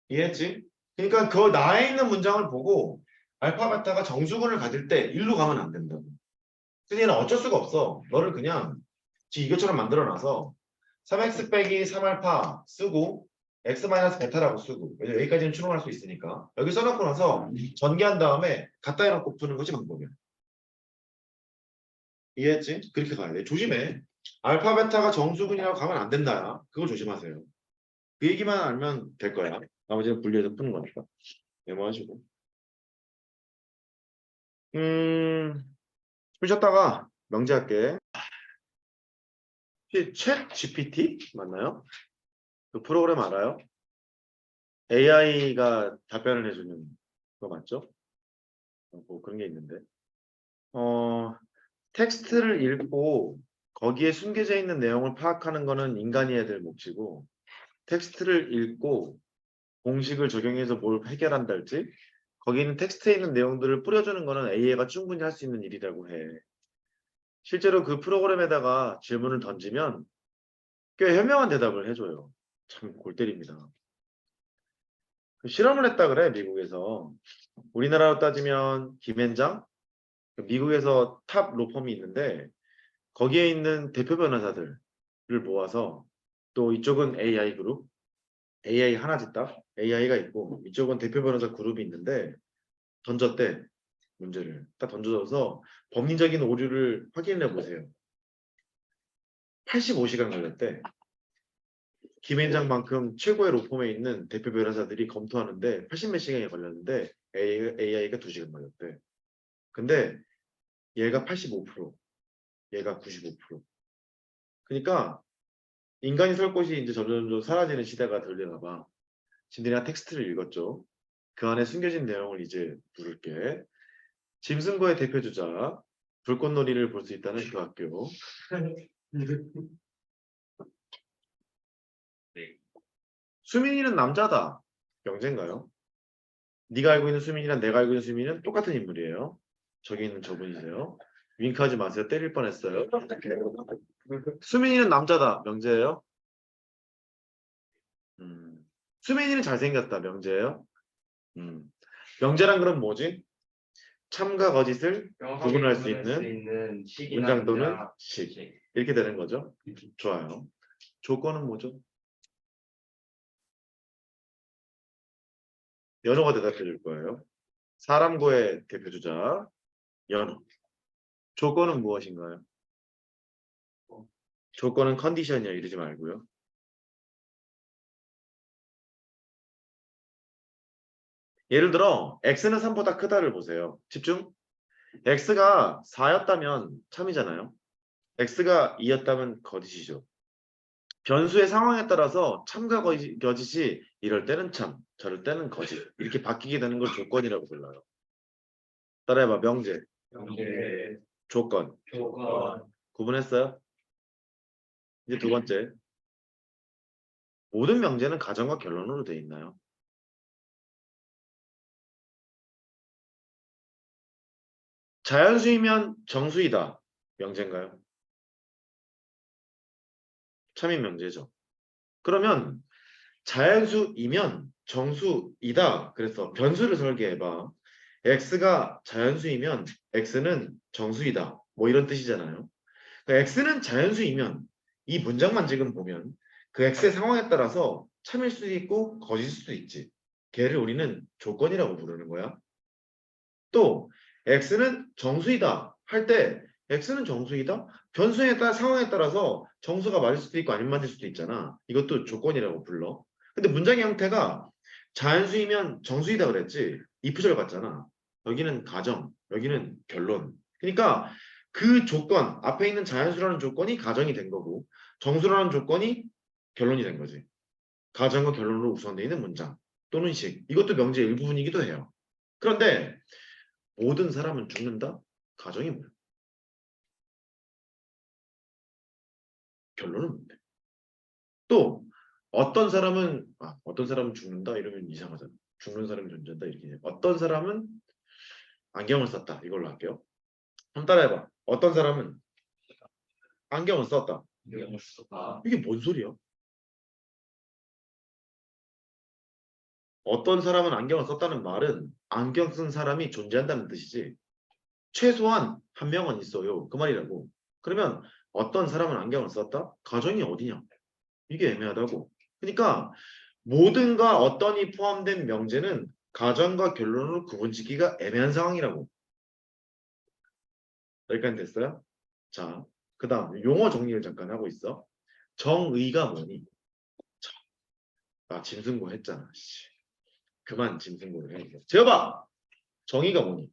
이해했지? 그러니까 그 나에 있는 문장을 보고 알파 베타가 정수근을 가질 때 일로 가면 안 된다고. 그래서 얘는 어쩔 수가 없어. 너를 그냥 이것처럼 만들어놔서 3x 빼기 3알파 쓰고 x 마이너스 베타라고 쓰고 왜냐면 여기까지는 추론할 수 있으니까 여기 써놓고 나서 전개한 다음에 갖다 해놓고 푸는 것이 방법이야. 이해했지? 그렇게 가야 돼. 조심해. 알파 베타가 정수근이라고 가면 안 된다. 그거 조심하세요. 그 얘기만 알면 될 거야. 나머지는 분리해서 푸는 거니까. 메모하시고. 푸셨다가 명제할게. 혹시 챗 GPT 맞나요? 그 프로그램 알아요? AI가 답변을 해주는 거 맞죠? 뭐 그런 게 있는데. 텍스트를 읽고 거기에 숨겨져 있는 내용을 파악하는 거는 인간이 해야 될 몫이고 텍스트를 읽고 공식을 적용해서 뭘 해결한다 할지 거기 있는 텍스트에 있는 내용들을 뿌려주는 거는 AI가 충분히 할 수 있는 일이라고 해. 실제로 그 프로그램에다가 질문을 던지면 꽤 현명한 대답을 해줘요. 참 골 때립니다. 실험을 했다 그래 미국에서. 우리나라로 따지면 김앤장 미국에서 탑 로펌이 있는데 거기에 있는 대표 변호사들을 모아서 또 이쪽은 AI 그룹 AI 하나 짓다 AI가 있고 이쪽은 대표 변호사 그룹이 있는데 던졌대 문제를 딱 던져줘서 법리적인 오류를 확인해 보세요. 85시간 걸렸대. 김앤장만큼 최고의 로펌에 있는 대표 변호사들이 검토하는데 80몇 시간이 걸렸는데 AI가 2시간 걸렸대. 근데 얘가 85%, 얘가 95%. 그러니까 인간이 설 곳이 이제 점점 사라지는 시대가 들리나 봐. 지금 내가 텍스트를 읽었죠. 그 안에 숨겨진 내용을 이제 부를게. 짐승고의 대표주자 불꽃놀이를 볼 수 있다는 그 학교. 수민이는 남자다. 명제인가요? 네가 알고 있는 수민이랑 내가 알고 있는 수민이는 똑같은 인물이에요. 저기 있는 저분이세요. 윙크하지 마세요. 때릴 뻔했어요. 수민이는 남자다. 명제예요? 수민이는 잘생겼다. 명제예요? 명제란 그럼 뭐지? 참과 거짓을 구분할 수 있는 문장 또는 식. 이렇게 되는 거죠. 좋아요. 조건은 뭐죠? 연호가 대답해 줄 거예요. 사람고의 대표주자 연호. 조건은 무엇인가요? 조건은 컨디션이야. 이러지 말고요. 예를 들어 x는 3보다 크다를 보세요. 집중. x가 4였다면 참이잖아요. x가 2였다면 거짓이죠. 변수의 상황에 따라서 참과 거짓이 이럴 때는 참, 저럴 때는 거짓 이렇게 바뀌게 되는 걸 조건이라고 불러요. 따라해봐. 명제, 명제, 조건. 조건, 구분했어요? 이제 두 번째. 모든 명제는 가정과 결론으로 되어 있나요? 자연수이면 정수이다. 명제인가요? 참인 명제죠. 그러면 자연수이면 정수이다. 그래서 변수를 설계해봐. x가 자연수이면 x는 정수이다. 뭐 이런 뜻이잖아요. 그러니까 x는 자연수이면 이 문장만 지금 보면 그 x의 상황에 따라서 참일 수도 있고 거짓일 수도 있지. 걔를 우리는 조건이라고 부르는 거야. 또 x는 정수이다 할 때 x는 정수이다? 변수에 따라 상황에 따라서 정수가 맞을 수도 있고 아닌 맞을 수도 있잖아. 이것도 조건이라고 불러. 근데 문장의 형태가 자연수이면 정수이다 그랬지. 이프절 같잖아. 여기는 가정, 여기는 결론. 그러니까 그 조건, 앞에 있는 자연수라는 조건이 가정이 된 거고 정수라는 조건이 결론이 된 거지. 가정과 결론으로 구성되어 있는 문장. 또는 식. 이것도 명제의 일부분이기도 해요. 그런데 모든 사람은 죽는다? 가정이 뭐야? 결론은 뭔데? 또 어떤 사람은 죽는다 이러면 이상하잖아. 죽는 사람이 존재한다 이렇게 해요. 어떤 사람은 안경을 썼다 이걸로 할게요. 한번 따라해봐. 어떤 사람은 안경을 썼다. 안경을 썼다. 이게 뭔 소리야? 어떤 사람은 안경을 썼다는 말은 안경 쓴 사람이 존재한다는 뜻이지. 최소한 한 명은 있어요. 그 말이라고. 그러면 어떤 사람은 안경을 썼다? 가정이 어디냐? 이게 애매하다고. 그러니까 모든가 어떤이 포함된 명제는 가정과 결론을 구분짓기가 애매한 상황이라고. 여기까지 됐어요? 자, 그 다음 용어 정리를 잠깐 하고 있어. 정의가 뭐니? 나 짐승고 했잖아. 씨. 그만 짐승고를 해. 재어봐! 정의가 뭐니?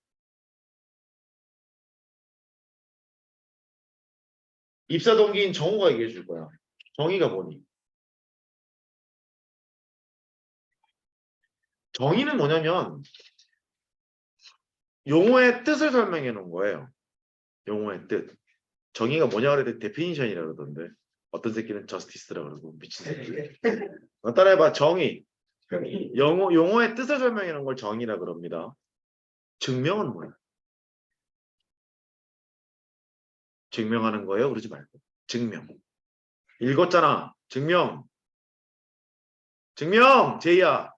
입사 동기인 정우가 얘기해 줄 거야. 정의가 뭐니? 정의는 뭐냐면 용어의 뜻을 설명해 놓은 거예요. 용어의 뜻. 정의가 뭐냐 그랬더니 데피니션이라 그러던데. 어떤 새끼는 저스티스라 그러고 미친 새끼. 따라해봐. 정의. 용어의 뜻을 설명해 놓은 걸 정의라 그럽니다. 증명은 뭐야? 증명하는 거예요? 그러지 말고. 증명. 읽었잖아. 증명. 증명! 제이야.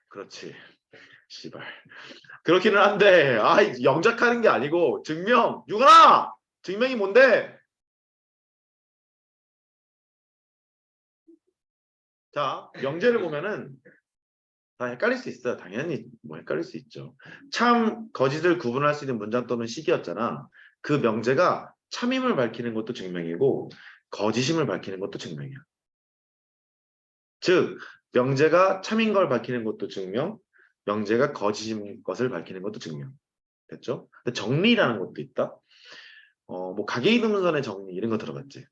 그렇지. 씨발. 그렇기는 한데, 영작하는 게 아니고, 증명! 유관아! 증명이 뭔데? 자, 명제를 보면은, 다 헷갈릴 수 있어요. 당연히 뭐 헷갈릴 수 있죠. 참, 거짓을 구분할 수 있는 문장 또는 식이었잖아. 그 명제가 참임을 밝히는 것도 증명이고, 거짓임을 밝히는 것도 증명이야. 즉, 명제가 참인 걸 밝히는 것도 증명, 명제가 거짓인 것을 밝히는 것도 증명. 됐죠? 근데 정리라는 것도 있다. 뭐 가계이동문선의 정리 이런 거 들어봤지?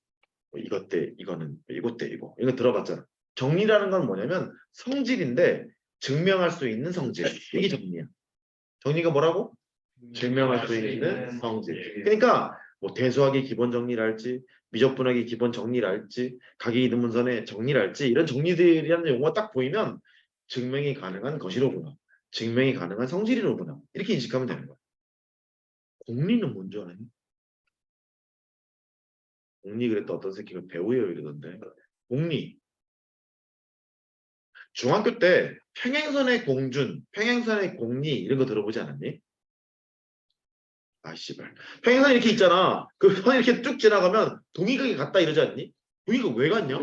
뭐 이것 때 이거는 이것 때 이거 들어봤잖아. 정리라는 건 뭐냐면 성질인데 증명할 수 있는 성질. 이게 정리야. 정리가 뭐라고? 증명할 수 있는 성질. 그러니까 뭐 대수학의 기본 정리랄지 미적분학의 기본 정리랄지 가계이동문선의 정리랄지 이런 정리들이라는 용어가 딱 보이면 증명이 가능한 것이로구나. 증명이 가능한 성질이로구나. 이렇게 인식하면 되는 거야. 공리는 뭔지 아니? 공리 그랬다 어떤 새끼가 배우예요 이러던데. 공리. 중학교 때 평행선의 공준, 평행선의 공리 이런 거 들어보지 않았니? 아 씨발. 평행선 이렇게 있잖아. 그 선 이렇게 쭉 지나가면 동의각이 같다 이러지 않니? 동의각 왜 같냐?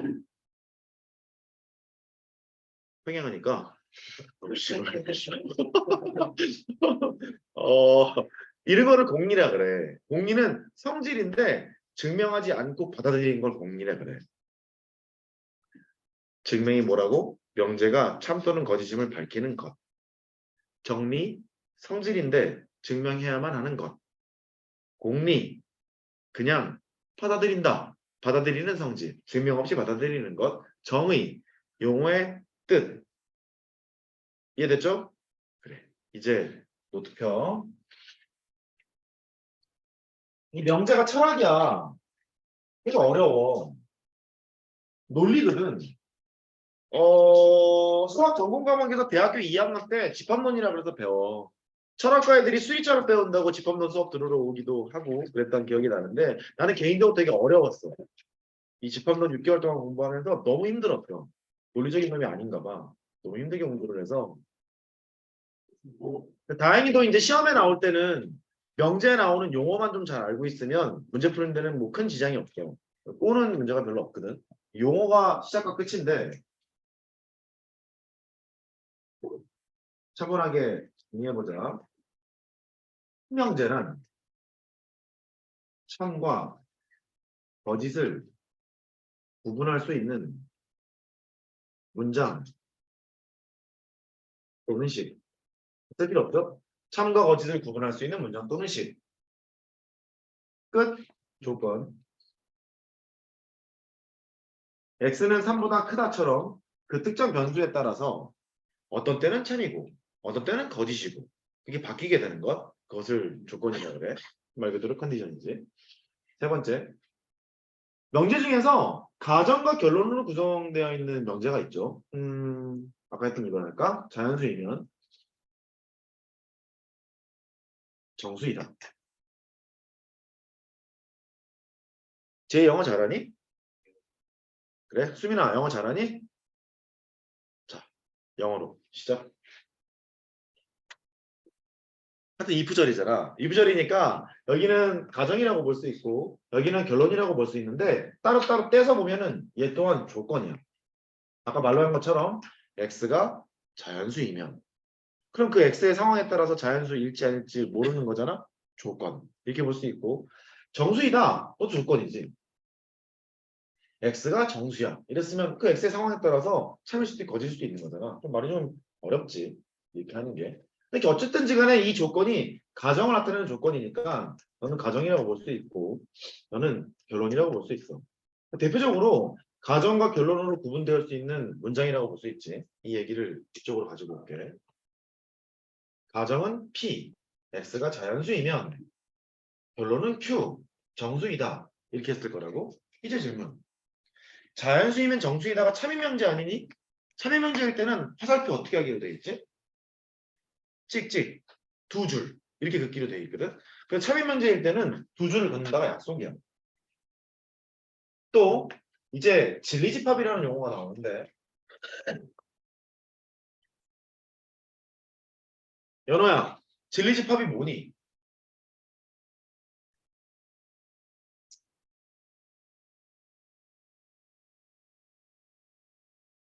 평행하니까. 씨발. 어, 이런 거를 공리라 그래. 공리는 성질인데 증명하지 않고 받아들이는 걸 공리라 그래. 증명이 뭐라고? 명제가 참 또는 거짓임을 밝히는 것. 정리, 성질인데 증명해야만 하는 것. 공리, 그냥 받아들인다. 받아들이는 성질, 증명 없이 받아들이는 것. 정의, 용어의 뜻. 이해됐죠? 그래. 이제 노트 펴. 이 명제가 철학이야. 그래서 어려워. 논리거든. 수학 전공 과목에서 대학교 2학년 때 집합론이라 그래서 배워. 철학과 애들이 수리철학 배운다고 집합론 수업 들으러 오기도 하고 그랬던 기억이 나는데 나는 개인적으로 되게 어려웠어. 이 집합론 6개월 동안 공부하면서 너무 힘들었어. 논리적인 놈이 아닌가 봐. 너무 힘들게 공부를 해서. 다행히도 이제 시험에 나올 때는 명제에 나오는 용어만 좀 잘 알고 있으면 문제 푸는 데는 뭐 큰 지장이 없죠. 꼬는 문제가 별로 없거든. 용어가 시작과 끝인데 차분하게 정리해보자. 명제란 참과 거짓을 구분할 수 있는 문장 또는 식. 쓸 필요 없죠? 참과 거짓을 구분할 수 있는 문장 또는 식. 끝. 조건. x는 3보다 크다처럼 그 특정 변수에 따라서 어떤 때는 참이고 어떤 때는 거짓이고 그게 바뀌게 되는 것 그것을 조건이라 그래. 말 그대로 컨디션이지. 세 번째 명제 중에서 가정과 결론으로 구성되어 있는 명제가 있죠. 아까 했던 이거 할까? 자연수이면 정수이다. 쟤 영어 잘하니? 그래? 수민아 영어 잘하니? 자, 영어로 시작. 하여튼 if절이잖아. if절이니까 여기는 가정이라고 볼 수 있고 여기는 결론이라고 볼 수 있는데 따로따로 떼서 보면은 얘 또한 조건이야. 아까 말로 한 것처럼 x가 자연수이면 그럼 그 x의 상황에 따라서 자연수일지 아닐지 모르는 거잖아. 조건. 이렇게 볼 수 있고 정수이다. 그것도 조건이지. x가 정수야. 이랬으면 그 x의 상황에 따라서 참일 수도 있고 거짓일 수도 있는 거잖아. 좀 말이 좀 어렵지. 이렇게 하는 게. 근데 어쨌든지 간에 이 조건이 가정을 나타내는 조건이니까 너는 가정이라고 볼 수 있고 너는 결론이라고 볼 수 있어. 대표적으로 가정과 결론으로 구분될 수 있는 문장이라고 볼 수 있지. 이 얘기를 이쪽으로 가지고 올게. 가정은 P, X가 자연수이면 결론은 Q, 정수이다. 이렇게 했을 거라고. 이제 질문. 자연수이면 정수이다가 참임명제 아니니? 참임명제일 때는 화살표 어떻게 하기로 돼 있지? 찍찍 두 줄 이렇게 긋기로 돼 있거든. 그래서 참임명제일 때는 두 줄을 긋는다가 약속이야. 또 이제 진리집합이라는 용어가 나오는데 연호야 진리집합이 뭐니?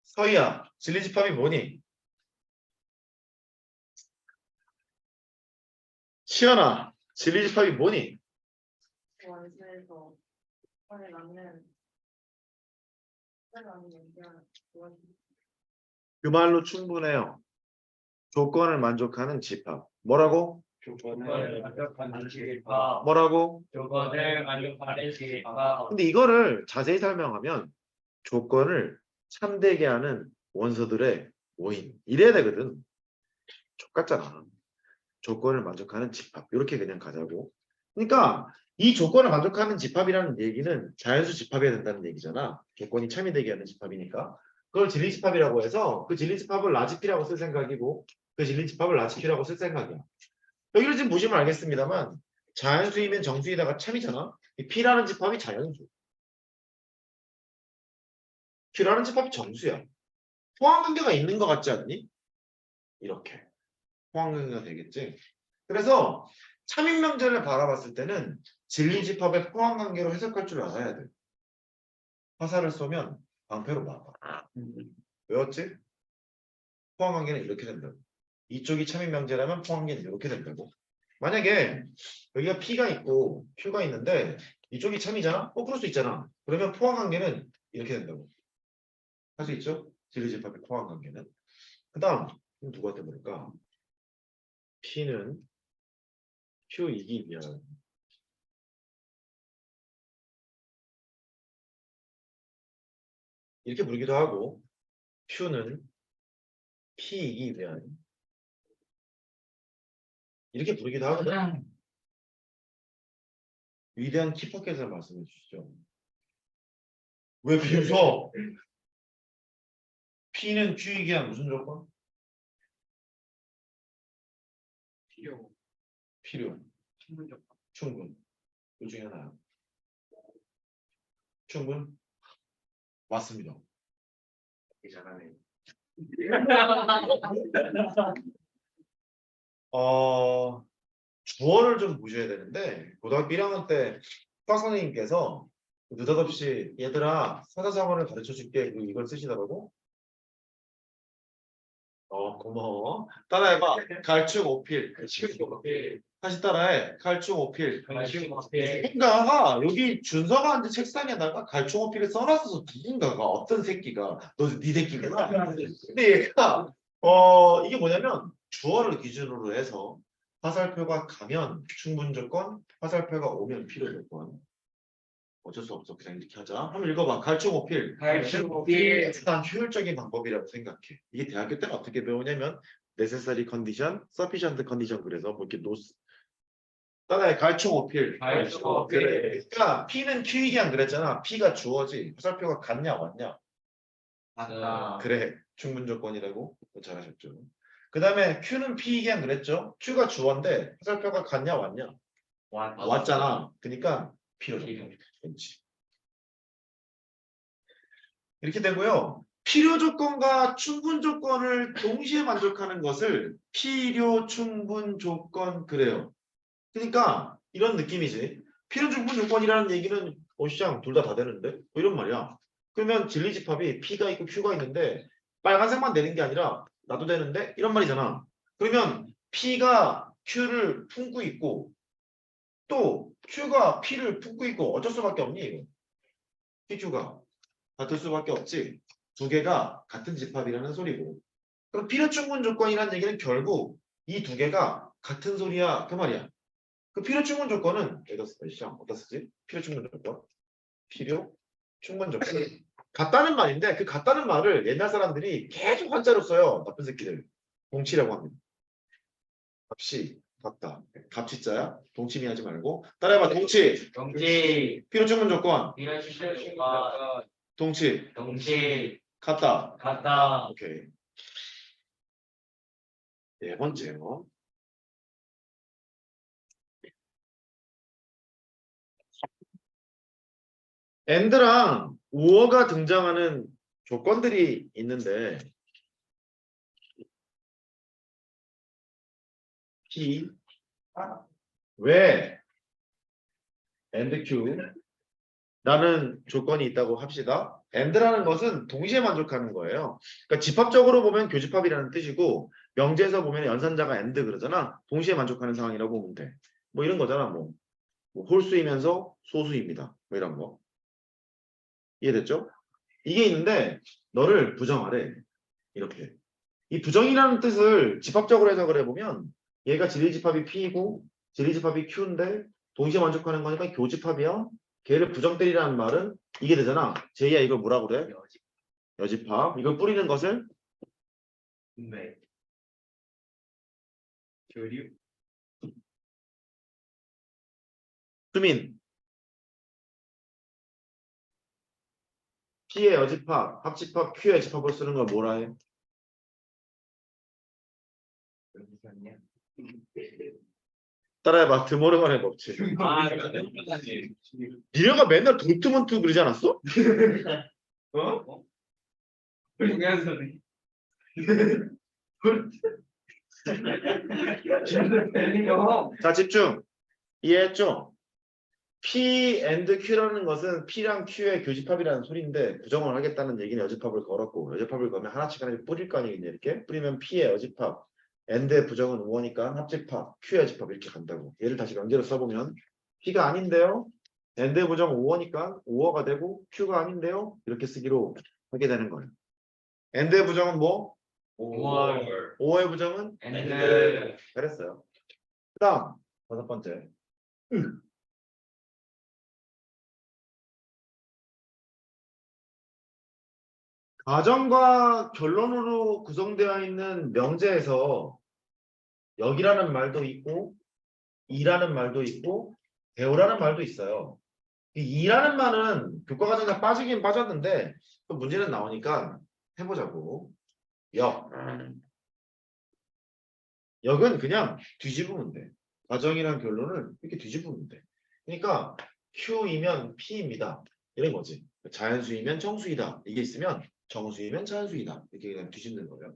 서희야 진리집합이 뭐니? 시연아 진리집합이 뭐니? 원수에서 원에 맞는 연결 그 말로 충분해요. 조건을 만족하는 집합. 뭐라고? 조건을 만족하는 집합. 뭐라고? 조건을 만족하는 집합. 근데 이거를 자세히 설명하면 조건을 참되게 하는 원소들의 모임. 이래야 되거든. 족같잖아. 조건을 만족하는 집합. 이렇게 그냥 가자고. 그러니까 이 조건을 만족하는 집합이라는 얘기는 자연수 집합이어야 된다는 얘기잖아. 조건이 참이되게 하는 집합이니까. 그걸 진리집합이라고 해서 그 진리집합을 라지피라고 쓸 생각이고 그 진리집합을 라지피라고 쓸 생각이야. 여기를 지금 보시면 알겠습니다만 자연수이면 정수이다가 참이잖아. 이 P라는 집합이 자연수. Q라는 집합이 정수야. 포함관계가 있는 것 같지 않니? 이렇게. 포함관계가 되겠지. 그래서 참임명제를 바라봤을 때는 진리집합의 포함관계로 해석할 줄 알아야 돼. 화살을 쏘면 방패로 막아. 외웠지? 포함관계는 이렇게 된다고. 이쪽이 참임명제라면 포함관계는 이렇게 된다고. 만약에 여기가 P가 있고 Q가 있는데 이쪽이 참이잖아? 그럴 수 있잖아. 그러면 포함관계는 이렇게 된다고. 할 수 있죠? 진리집합의 포함관계는. 그 다음 누구한테 물을까? P는 Q이기 위한 이렇게 부르기도 하고 Q는 P이기 위한 이렇게 부르기도 하거든. 위대한 키퍼께서 말씀해 주시죠. 왜 비웃어? P는 Q이기 위한 무슨 조건? 필요. 충분. 그 중에 하나야. 충분? 맞습니다. 잘하네. 주어를 좀 보셔야 되는데 고등학교 1학년 때 수학 선생님께서 느닷없이 얘들아 사자성어를 가르쳐 줄게 이걸 쓰시더라고. 고마워. 따라해봐. 갈축 오필. 다시 따라해. 갈축 오필. 누군가가 여기 준서가 앉은 책상에다가 갈축 오필을 써놨어서 누군가가 어떤 새끼가 네 새끼구나. 근데 얘가 이게 뭐냐면 주어를 기준으로 해서 화살표가 가면 충분 조건, 화살표가 오면 필요 조건. 어쩔 수 없어. 그냥 이렇게 하자. 한번 읽어봐. 갈축오필. 갈축오필. 일단 효율적인 방법이라고 생각해. 이게 대학교 때는 어떻게 배우냐면 necessary condition, sufficient condition 그래서 뭐 이렇게 노스 따라해 갈축오필. 갈축오필. 그래. 그러니까 P는 Q이기 안 그랬잖아. P가 주어지. 화살표가 같냐 왔냐. 맞다. 그래. 충분 조건이라고 잘하셨죠. 그 다음에 Q는 P이기 안 그랬죠. Q가 주어인데 화살표가 같냐 왔냐. 왔잖아. 그러니까 P로 정도. 그렇지. 이렇게 되고요. 필요 조건과 충분 조건을 동시에 만족하는 것을 필요 충분 조건 그래요. 그러니까 이런 느낌이지. 필요 충분 조건이라는 얘기는 시장 둘 다 되는데 뭐 이런 말이야. 그러면 진리집합이 P가 있고 Q가 있는데 빨간색만 되는 게 아니라 나도 되는데 이런 말이잖아. 그러면 P가 Q를 품고 있고 또 Q가 P를 품고 있고 어쩔 수밖에 없니 이거. PQ가 같을 수밖에 없지. 두 개가 같은 집합이라는 소리고. 그럼 필요 충분 조건이라는 얘기는 결국 이 두 개가 같은 소리야 그 말이야. 그 필요 충분 조건은 여기다 쓰자. 어디다 쓰지? 필요 충분 조건. 필요 충분 조건. 같다는 말인데 그 같다는 말을 옛날 사람들이 계속 한자로 써요. 나쁜 새끼들. 동치라고 합니다. 값이 같다. 갑치자야. 동치미 하지 말고 따라해봐. 동치. 동치. 필요 충분 조건. 이런 식으로 동치. 동치. 같다. 같다. 오케이. 네 번째요. and랑 or가 등장하는 조건들이 있는데 P 왜 and Q 라는 조건이 있다고 합시다. and라는 것은 동시에 만족하는 거예요. 그러니까 집합적으로 보면 교집합이라는 뜻이고 명제에서 보면 연산자가 and 그러잖아. 동시에 만족하는 상황이라고 보면 돼. 뭐 이런 거잖아. 뭐 홀수이면서 소수입니다. 뭐 이런 거. 이해됐죠? 이게 있는데 너를 부정하래. 이렇게. 이 부정이라는 뜻을 집합적으로 해석을 해보면 얘가 진리집합이 P이고 진리집합이 Q인데 동시에 만족하는 거니까 교집합이야. 걔를 부정 때리라는 말은 이게 되잖아. 제이야 이걸 뭐라고 그래? 여집합. 이걸 뿌리는 것을 네. 교류. 수민. P의 여집합, 합집합, Q의 집합을 쓰는 걸 뭐라 해? 따라해봐. 드모르간의 법칙. 아, 니네가 맨날 도트문트 그러지 않았어? 어? 중요한 자 집중. 이해했죠? P and Q라는 것은 P랑 Q의 교집합이라는 소리인데 부정을 하겠다는 얘기는 여집합을 걸었고 여집합을 걸면 하나씩 하나씩 뿌릴 거 아니겠냐 이렇게 뿌리면 P의 여집합 and의 부정은 5니까 합집합 Q의 여집합 이렇게 간다고. 얘를 다시 명제로 써보면 P가 아닌데요 and의 부정 5어니까 5어가 되고 Q가 아닌데요 이렇게 쓰기로 하게 되는 거예요. and의 부정은 뭐? 5월 5의 부정은? and 잘했어요. 그 다음 5번째 가정과 결론으로 구성되어 있는 명제에서 여기라는 말도 있고 이라는 말도 있고 배우라는 말도 있어요. 이 이라는 말은 교과과정에 빠지긴 빠졌는데 또 문제는 나오니까 해보자고. 역은 그냥 뒤집으면 돼. 가정이란 결론을 이렇게 뒤집으면 돼. 그러니까 Q이면 P입니다. 이런 거지. 자연수이면 정수이다. 이게 있으면 정수이면 자연수이다. 이렇게 그냥 뒤집는 거예요.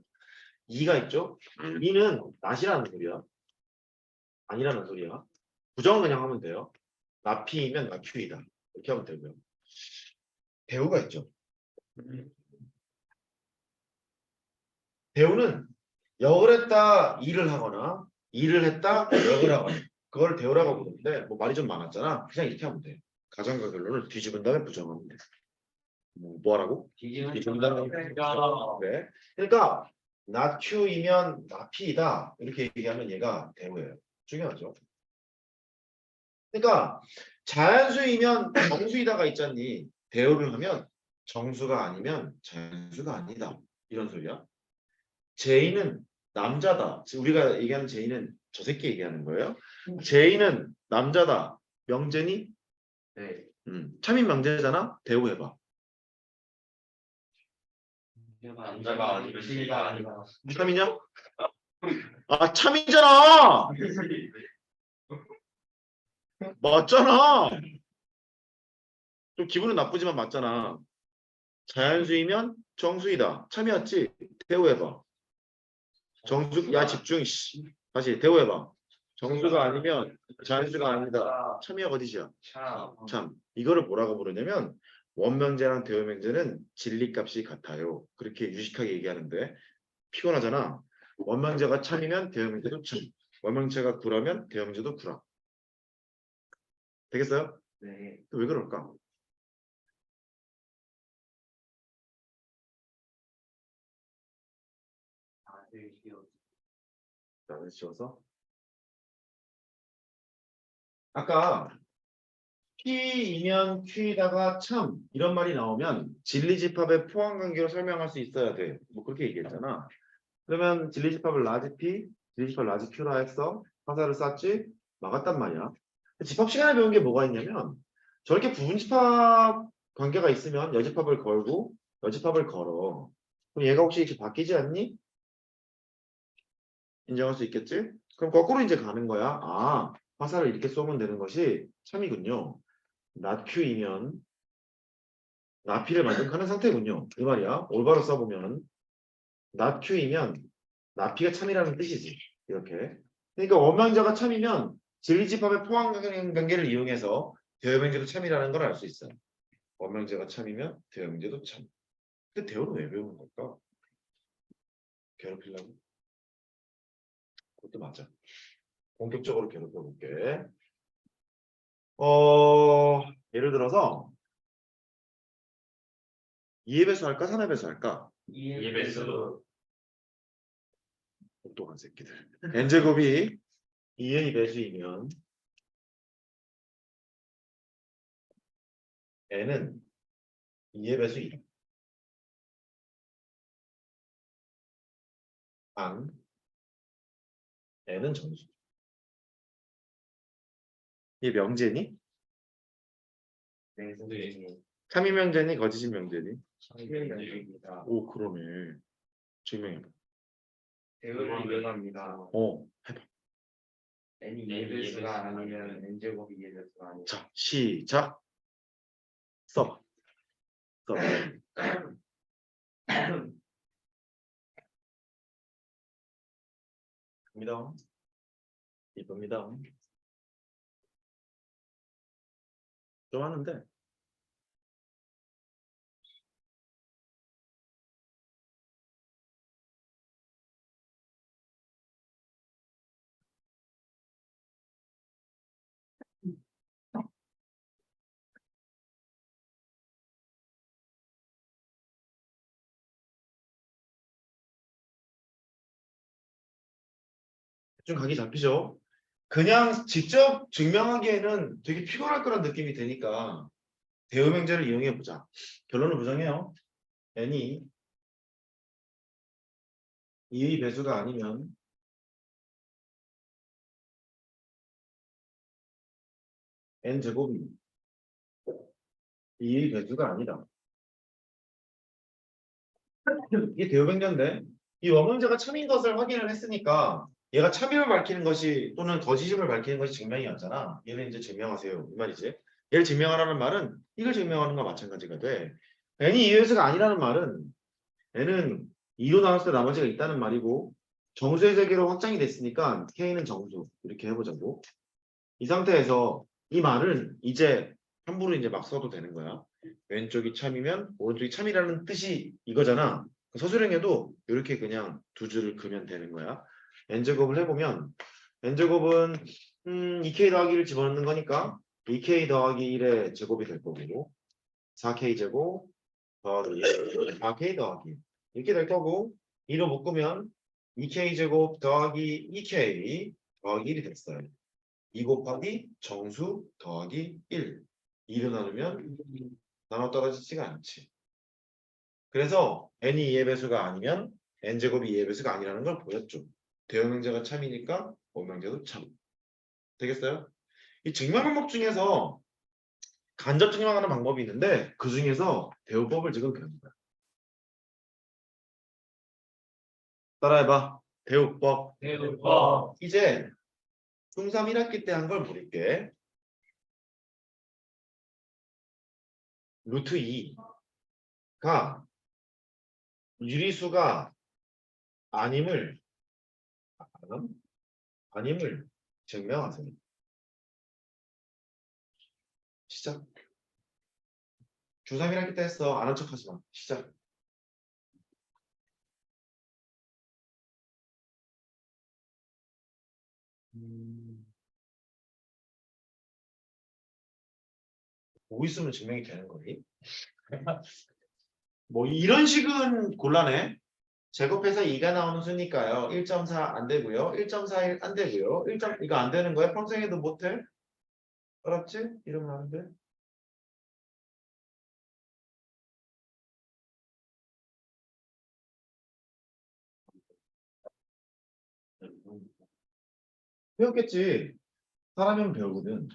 2가 있죠? 2는 낫이라는 소리야. 아니라는 소리야. 부정은 그냥 하면 돼요. 나 P이면 나 Q이다. 이렇게 하면 되고요. 배우가 있죠. 배우는 역을 했다 일을 하거나 일을 했다 역을 하거나 그걸 배우라고 부르는데 뭐 말이 좀 많았잖아. 그냥 이렇게 하면 돼. 가정과 결론을 뒤집은 다음에 부정하면 돼. 뭐 하라고? 뒤집은 다음에 그래. 그러니까 not Q이면 not P이다. 이렇게 얘기하면 얘가 배우예요. 중요하죠. 그러니까 자연수이면 정수이다가 있잖니. 대우를 하면 정수가 아니면 자연수가 아니다. 이런 소리야. 제이는 남자다. 지금 우리가 얘기하는 제이는 저 새끼 얘기하는 거예요. 제이는 남자다. 명제니? 네. 참인 명제잖아. 대우해봐. 남자가 아니면 시가 아니다. 참이냐? 아 참이잖아. 맞잖아. 좀 기분은 나쁘지만 맞잖아. 자연수이면 정수이다. 참이었지? 대우해봐. 정수, 야 집중. 씨. 다시 대우해봐. 정수가 아니면 자연수가 아니다. 참이야 어디지야? 참. 이거를 뭐라고 부르냐면 원명제랑 대우명제는 진리값이 같아요. 그렇게 유식하게 얘기하는데 피곤하잖아. 원명제가 참이면 대우명제도 참. 원명제가 구라면 대우명제도 구라. 되겠어요? 네. 왜 그럴까? 나를 지워서 아까 P이면 Q다가 참 이런 말이 나오면 진리집합의 포함관계로 설명할 수 있어야 돼. 뭐 그렇게 얘기했잖아. 그러면 진리집합을 라지 P, 진리집합 라지 Q라 했어. 화살을 쐈지? 막았단 말이야. 집합 시간에 배운 게 뭐가 있냐면 저렇게 부분집합 관계가 있으면 여집합을 걸고 여집합을 걸어. 그럼 얘가 혹시 이렇게 바뀌지 않니? 인정할 수 있겠지? 그럼 거꾸로 이제 가는 거야. 아, 화살을 이렇게 쏘면 되는 것이 참이군요. 낫Q이면 나피를 만족하는 상태군요. 이 말이야. 올바로 써보면 낫Q이면 나피가 참이라는 뜻이지. 이렇게. 그러니까 원망자가 참이면 진리집합의 포함관계를 이용해서 대여명제도 참이라는 걸 알 수 있어요. 원망자가 참이면 대여명제도 참. 근데 대여는 왜 배우는 걸까? 괴롭히려고? 그것도 맞아. 본격적으로 괴롭혀 볼게. 예를 들어서 2의 배수 할까? 3의 배수 할까? 예배수. 똑똑한 새끼들. n제곱이 2의 배수이면 n은 2의 배수 1. 안 n은 정수. 이게 명제니? 네, 선생님. 참이 명제니? 거짓인 명제니? 참여입니다. 오 그러네. 증명해봐. 대우를 이용합니다. 해봐. n이 예배수가 아니면 n제곱이 예배수가 아니다. 자 시작. 써봐. 써봐. 입니다. 이쁩니다. 좀 하는데 좀 각이 잡히죠? 그냥 직접 증명하기에는 되게 피곤할 거란 느낌이 드니까 대우명제를 이용해 보자. 결론을 부정해요. n이 2의 배수가 아니면 n제곱이 2의 배수가 아니다. 이게 대우명제인데 이 원문제가 참인 것을 확인을 했으니까 얘가 참임을 밝히는 것이 또는 거짓임을 밝히는 것이 증명이었잖아. 얘는 이제 증명하세요. 이 말이지. 얘를 증명하라는 말은 이걸 증명하는 것과 마찬가지가 돼. n이 2의 배수가 아니라는 말은 n은 2로 나눴을 때 나머지가 있다는 말이고 정수의 세계로 확장이 됐으니까 k는 정수 이렇게 해보자고. 이 상태에서 이 말은 이제 함부로 이제 막 써도 되는 거야. 왼쪽이 참이면 오른쪽이 참이라는 뜻이 이거잖아. 서술형에도 이렇게 그냥 두 줄을 그으면 되는 거야. n제곱을 해보면 n제곱은 2k 더하기 1을 집어넣는 거니까 2k 더하기 1의 제곱이 될 거고 4k 제곱 더하기 4k 더하기 이렇게 될 거고 2로 묶으면 2k 제곱 더하기 2k 더하기 1이 됐어요. 2 곱하기 정수 더하기 1. 2로 나누면 나눠 떨어지지가 않지. 그래서 n이 2의 배수가 아니면 n제곱이 2의 배수가 아니라는 걸 보였죠. 대형명제가 참이니까 원명제도 참. 되겠어요? 이 증명 방법 중에서 간접 증명하는 방법이 있는데 그 중에서 대우법을 지금 배우는 거야. 따라해봐. 대우법. 대우법. 이제 중3 1학기 때 한 걸 볼게. 루트 2가 유리수가 아님을 증명하세요. 시작. 중3 1학기 때 했어. 아는 척 하지 마. 시작. 보고 있으면 증명이 되는 거니? 뭐 이런 식은 곤란해. 제곱해서 2가 나오는 수니까요. 1.4 안 되고요. 1.41 안 되고요. 1. 이거 안 되는 거야. 평생에도 못해. 알았지? 이러면 안 돼. 배웠겠지. 사람이면 배우거든.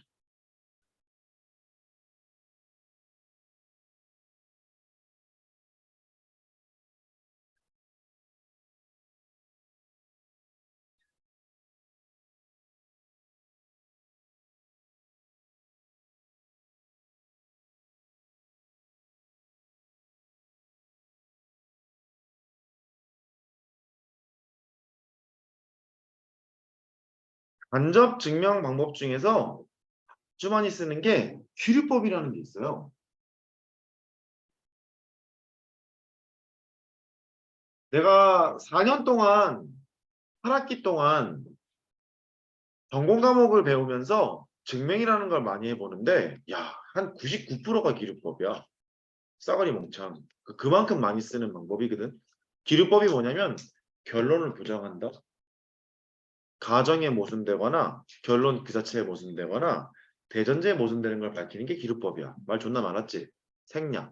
간접 증명 방법 중에서 아주 많이 쓰는 게 귀류법이라는 게 있어요. 내가 4년 동안, 8학기 동안 전공 과목을 배우면서 증명이라는 걸 많이 해보는데 야, 한 99%가 기류법이야. 싸가리 멍청. 그만큼 많이 쓰는 방법이거든. 기류법이 뭐냐면 결론을 부정한다. 가정에 모순되거나 결론 그 자체에 모순되거나 대전제에 모순되는 걸 밝히는 게 기류법이야. 말 존나 많았지? 생략.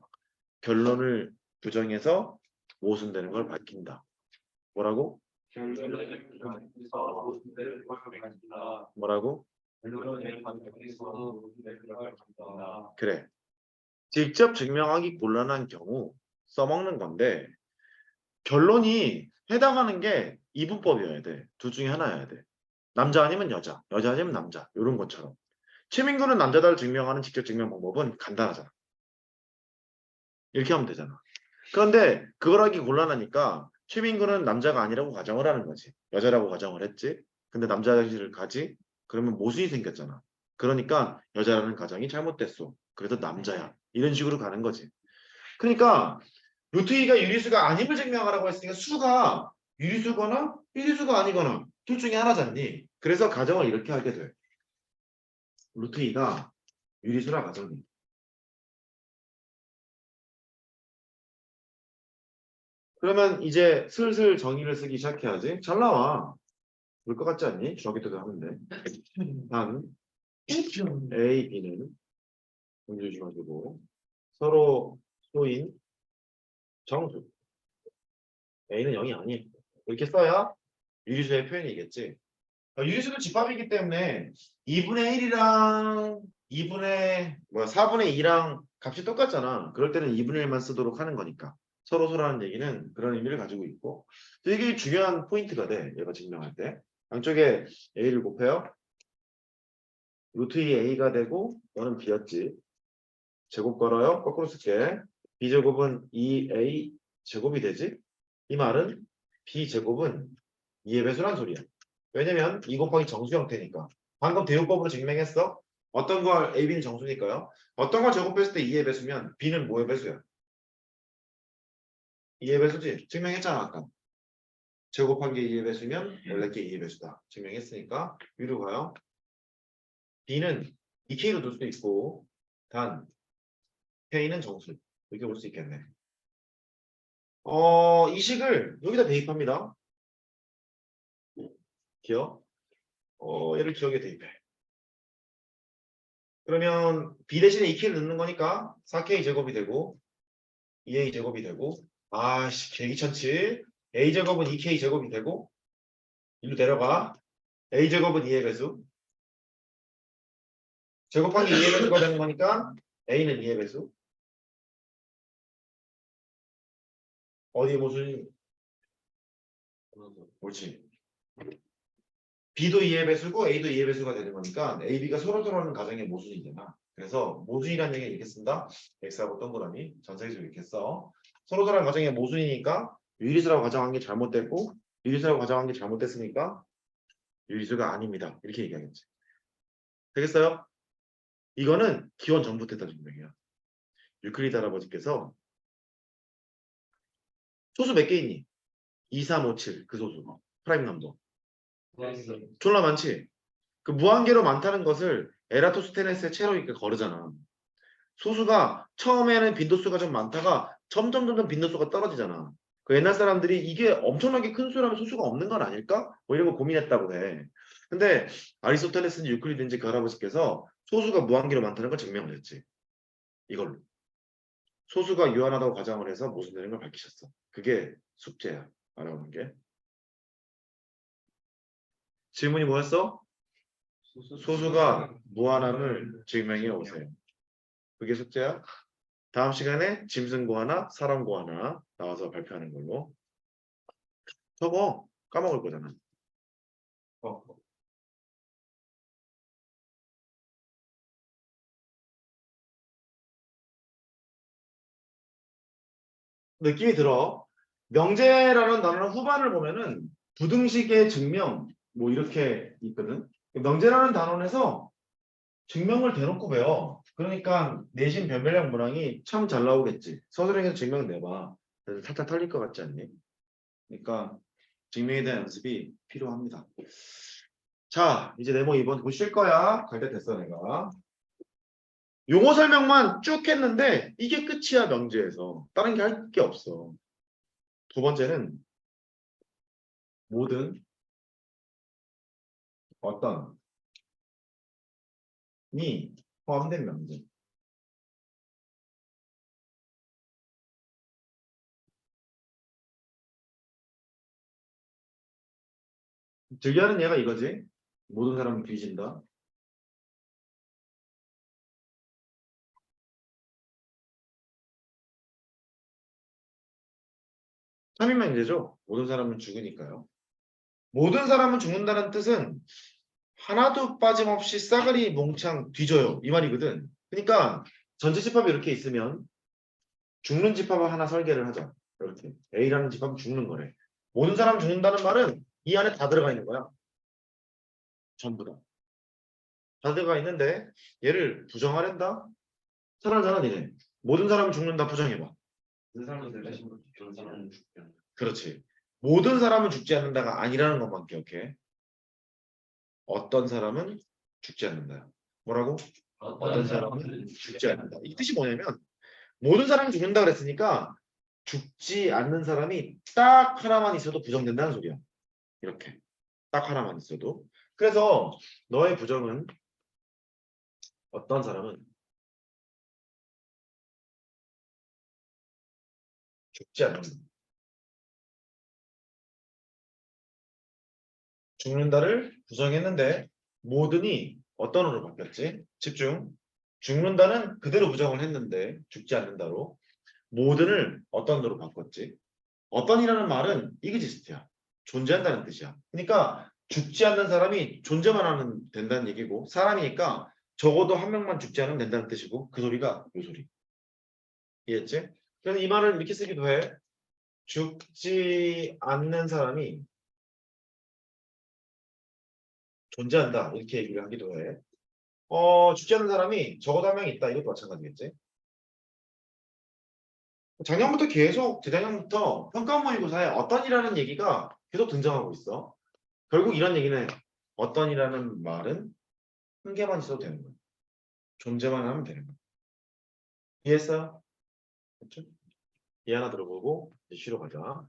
결론을 부정해서 모순되는 걸 밝힌다. 뭐라고? 뭐라고? 그래. 직접 증명하기 곤란한 경우 써먹는 건데 결론이 해당하는 게 이분법이어야 돼. 둘 중에 하나여야 돼. 남자 아니면 여자, 여자 아니면 남자. 이런 것처럼. 최민구는 남자다를 증명하는 직접 증명 방법은 간단하잖아. 이렇게 하면 되잖아. 그런데 그걸 하기 곤란하니까 최민구는 남자가 아니라고 가정을 하는 거지. 여자라고 가정을 했지. 근데 남자를 가지? 그러면 모순이 생겼잖아. 그러니까 여자라는 가정이 잘못됐어. 그래서 남자야. 이런 식으로 가는 거지. 그러니까 루트 2가 유리수가 아님을 증명하라고 했으니까 수가 유리수거나 유리수가 아니거나 둘 중에 하나잖니. 그래서 가정을 이렇게 하게 돼. 루트 2가 유리수라 가정이. 그러면 이제 슬슬 정의를 쓰기 시작해야지. 잘 나와. 볼 것 같지 않니? 중학교 때도 하는데. 단 A, B는 공주시가지고 서로 소인 정수. A는 0이 아니. 이렇게 써야 유리수의 표현이겠지. 유리수는 집합이기 때문에 2분의 1이랑 4분의 2랑 값이 똑같잖아. 그럴 때는 2분의 1만 쓰도록 하는 거니까. 서로라는 얘기는 그런 의미를 가지고 있고 되게 중요한 포인트가 돼. 얘가 증명할 때. 양쪽에 A를 곱해요. 루트 2 A가 되고 너는 B였지. 제곱 걸어요. 거꾸로 쓸게. B제곱은 2A 제곱이 되지. 이 말은 B제곱은 2의 배수란 소리야. 왜냐면 2 곱하기 정수 형태니까. 방금 대우법으로 증명했어. 어떤 걸 A, B는 정수니까요. 어떤 걸 제곱했을 때 2의 배수면 B는 뭐의 배수야? 2의 배수지. 증명했잖아 아까. 제곱한 게 2의 배수면 원래 게 2의 배수다. 증명했으니까 위로 가요. B는 2K로 둘 수도 있고 단 K는 정수. 이렇게 볼 수 있겠네. 이 식을 여기다 대입합니다. 기억? 얘를 기억에 대입해. 그러면 b 대신에 2k를 넣는 거니까 4k 제곱이 되고 2a 제곱이 되고 아씨 개귀찮지. a 제곱은 2k 제곱이 되고 일로 내려가. a 제곱은 2의 배수. 제곱한 게 2의 배수가 되는 거니까 a는 2의 배수. 어디 모순이? 옳지. b도 2의 배수고 a도 2의 배수가 되는 거니까 a, b가 서로서로는 가정의 모순이잖아. 그래서 모순이라는 얘기 이렇게 쓴다. x하고 동그라미 전세계에서 이렇게 써. 서로서로는 가정의 모순이니까 유리수라고 가정한 게 잘못됐고 유리수라고 가정한 게 잘못됐으니까 유리수가 아닙니다. 이렇게 얘기하겠지. 되겠어요? 이거는 기원 전부터 했던 증명이야. 유클리드 할아버지께서 소수 몇 개 있니? 2, 3, 5, 7 그 소수 프라임 넘버 졸라 많지. 그 무한계로 많다는 것을 에라토스테네스의 채로 이렇게 거르잖아. 소수가 처음에는 빈도수가 좀 많다가 점점 빈도수가 떨어지잖아. 그 옛날 사람들이 이게 엄청나게 큰 수라면 소수가 없는 건 아닐까? 뭐 이런 거 고민했다고 해. 근데 아리스토텔레스는 유클리드인지 그 할아버지께서 소수가 무한계로 많다는 걸 증명을 했지. 이걸로. 소수가 유한하다고 가정을 해서 모순되는 걸 밝히셨어. 그게 숙제야. 알아보는 게. 질문이 뭐였어? 소수가 무한함을 증명해 오세요. 그게 숙제야. 다음 시간에 짐승 구하나 사람 구하나 나와서 발표하는 걸로. 저거 까먹을 거잖아. 느낌이 들어. 명제라는 단어는 후반을 보면은 부등식의 증명 뭐 이렇게 있거든. 명제라는 단원에서 증명을 대놓고 배워. 그러니까 내신 변별력 문항이 참 잘 나오겠지. 서술형에서 증명 내봐. 그래서 살짝 털릴 것 같지 않니? 그러니까 증명에 대한 연습이 필요합니다. 자, 이제 네모 2번 곧 쉴 거야. 갈 때 됐어 내가. 용어 설명만 쭉 했는데 이게 끝이야 명제에서. 다른 게 할 게 없어. 두 번째는 모든 어떤 이 포함된 명제. 즐겨하는 얘가 이거지. 모든 사람은 뒤진다. 3인만 이제죠. 모든 사람은 죽으니까요. 모든 사람은 죽는다는 뜻은 하나도 빠짐없이 싸그리 몽창 뒤져요. 이 말이거든. 그러니까 전체 집합이 이렇게 있으면 죽는 집합을 하나 설계를 하자. 이렇게 A라는 집합은 죽는 거래. 모든 사람 죽는다는 말은 이 안에 다 들어가 있는 거야. 전부 다. 다 들어가 있는데 얘를 부정하랜다? 차라리 니네. 모든 사람은 죽는다 부정해봐. 그렇지. 모든 사람은 죽지 않는다가 아니라는 것만 기억해. 어떤 사람은 죽지 않는다. 뭐라고? 어떤 사람은 죽지 않는다. 이 뜻이 뭐냐면 모든 사람이 죽는다 그랬으니까 죽지 않는 사람이 딱 하나만 있어도 부정된다는 소리야. 이렇게. 딱 하나만 있어도. 그래서 너의 부정은 어떤 사람은 죽지 않는다. 죽는다를 부정했는데 모든이 어떤 으로 바뀌었지? 집중. 죽는다는 그대로 부정을 했는데 죽지 않는다로 모든을 어떤 으로 바꿨지? 어떤이라는 말은 이그지스트야. 존재한다는 뜻이야. 그러니까 죽지 않는 사람이 존재만 하면 된다는 얘기고 사람이니까 적어도 한 명만 죽지 않으면 된다는 뜻이고 그 소리가 이 소리. 이해했지? 그래서 이 말을 이렇게 쓰기도 해. 죽지 않는 사람이 존재한다. 이렇게 얘기를 하기도 해. 죽지 않는 사람이 적어도 한 명 있다. 이것도 마찬가지겠지? 작년부터 계속 재작년부터 평가 모의고사에 어떤이라는 얘기가 계속 등장하고 있어. 결국 이런 얘기는 해. 어떤이라는 말은 한 개만 있어도 되는 거야. 존재만 하면 되는 거야. 이해했어요? 그렇죠? 이해 하나 들어보고 이제 쉬러 가자.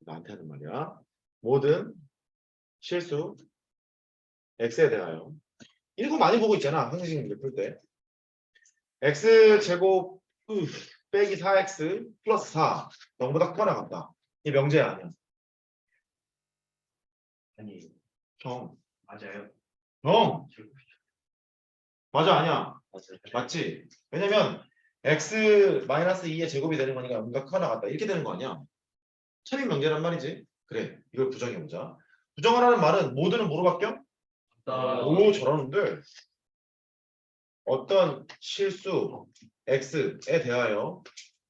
나한테 하는 말이야. 모든 실수 x에 대하여 이거 많이 보고 있잖아. 항상 문제 풀 때. x제곱 빼기 4x 플러스 4 0보다 크거나 같다. 이 명제야 아니야? 아니 형. 맞아요. 형. 맞아 아니야? 맞아요. 맞지? 왜냐면 x 마이너스 2의 제곱이 되는 거니까 0보다 크거나 같다. 이렇게 되는 거 아니야? 참인 명제란 말이지. 그래. 이걸 부정해보자. 부정하라는 말은 모두는 뭐로 바뀌어? 오 저러는데 어떤 실수 x에 대하여